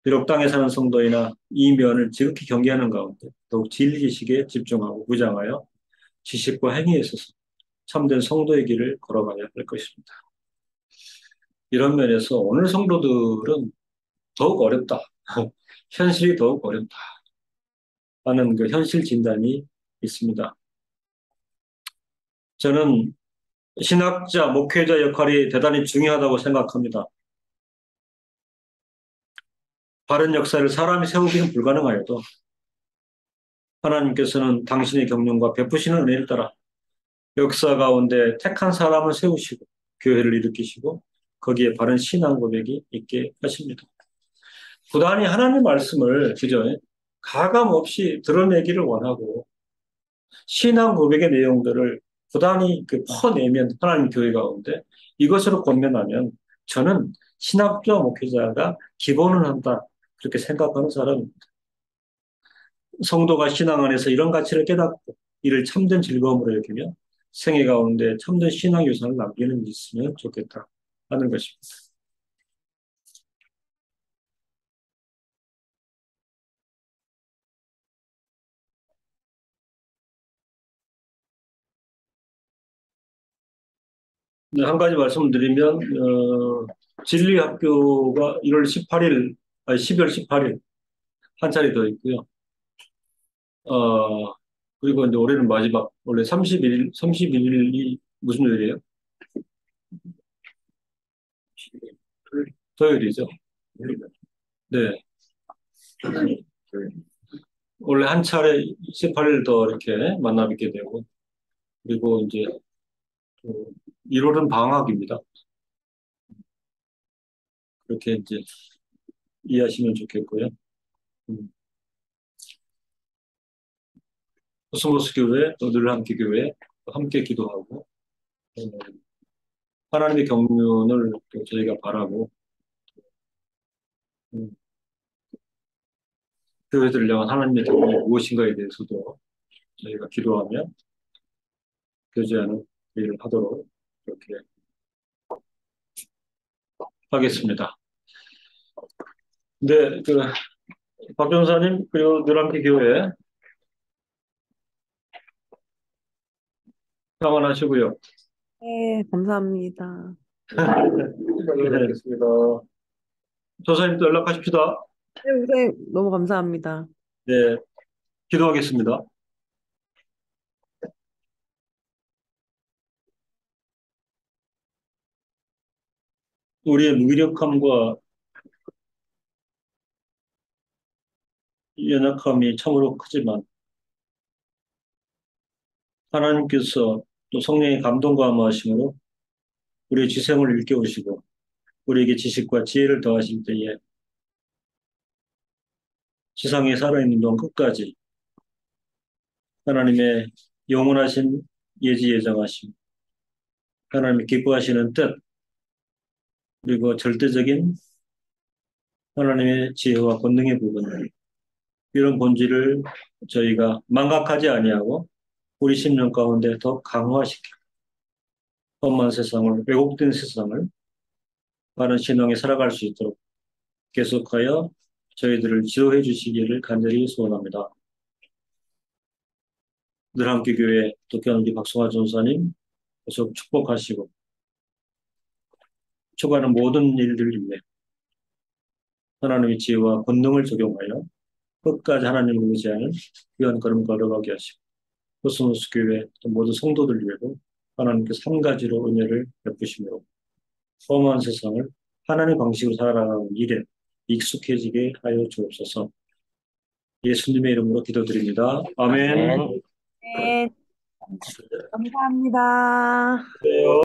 비록 땅에 사는 성도이나 이 면을 지극히 경계하는 가운데 더욱 진리 지식에 집중하고 무장하여 지식과 행위에 있어서 참된 성도의 길을 걸어가야 할 것입니다. 이런 면에서 오늘 성도들은 더욱 어렵다. 현실이 더욱 어렵다. 하는 그 현실 진단이 있습니다. 저는 신학자, 목회자 역할이 대단히 중요하다고 생각합니다. 바른 역사를 사람이 세우기는 불가능하여도 하나님께서는 당신의 경륜과 베푸시는 은혜를 따라 역사 가운데 택한 사람을 세우시고 교회를 일으키시고 거기에 바른 신앙 고백이 있게 하십니다. 부단히 하나님의 말씀을 그저 가감 없이 드러내기를 원하고 신앙 고백의 내용들을 고단히 그 퍼내면 하나님 교회 가운데 이것으로 권면하면 저는 신학교 목회자가 기본을 한다. 그렇게 생각하는 사람입니다. 성도가 신앙 안에서 이런 가치를 깨닫고 이를 참된 즐거움으로 여기며 생애 가운데 참된 신앙 유산을 남기는 일이 있으면 좋겠다 하는 것입니다. 네, 한 가지 말씀드리면 진리학교가 1월 18일, 아니 12월 18일 한 차례 더 있고요. 어, 그리고 이제 올해는 마지막, 원래 31일이 무슨 요일이에요? 토요일이죠. 네. 원래 한 차례 18일 더 이렇게 만나 뵙게 되고, 그리고 이제 1월은 방학입니다. 그렇게 이제 이해하시면 좋겠고요. 음, 코스모스 교회, 또 늘 함께 교회, 또 함께 기도하고, 어, 하나님의 경륜을 또 저희가 바라고, 음, 교회들을 향한 하나님의 경륜이 무엇인가에 대해서도 저희가 기도하며 교제하는 일을 하도록 이렇게 하겠습니다. 네, 박 전사님, 그리고 늘 함께 교회 평안하시고요. 네, 감사합니다. 네, 알겠습니다. 조사님도 연락하십시다. 네, 선생님, 너무 감사합니다. 네, 기도하겠습니다. 우리의 무기력함과 연약함이 참으로 크지만 하나님께서 또 성령의 감동과 마하심으로 우리의 지성을 일깨우시고 우리에게 지식과 지혜를 더하실 때에 지상에 살아있는 동안 끝까지 하나님의 영원하신 예지 예정하심, 하나님이 기뻐하시는 뜻, 그리고 절대적인 하나님의 지혜와 권능의 부분, 이런 본질을 저희가 망각하지 아니하고 우리 심령 가운데 더 강화시켜 험한 세상을, 왜곡된 세상을 바른 신앙에 살아갈 수 있도록 계속하여 저희들을 지도해 주시기를 간절히 소원합니다. 늘 함께 교회 독현우리 박성화 전사님 계속 축복하시고 초과하는 모든 일들 위해 하나님의 지혜와 권능을 적용하여 끝까지 하나님을 의지하는 귀한 걸음 걸어가게 하시고 코스모스 교회 또 모든 성도들 위해도 하나님께서 한 가지로 은혜를 베푸심으로 험한 세상을 하나님의 방식으로 살아가는 일에 익숙해지게 하여 주옵소서. 예수님의 이름으로 기도드립니다. 아멘. 아멘. 네, 감사합니다.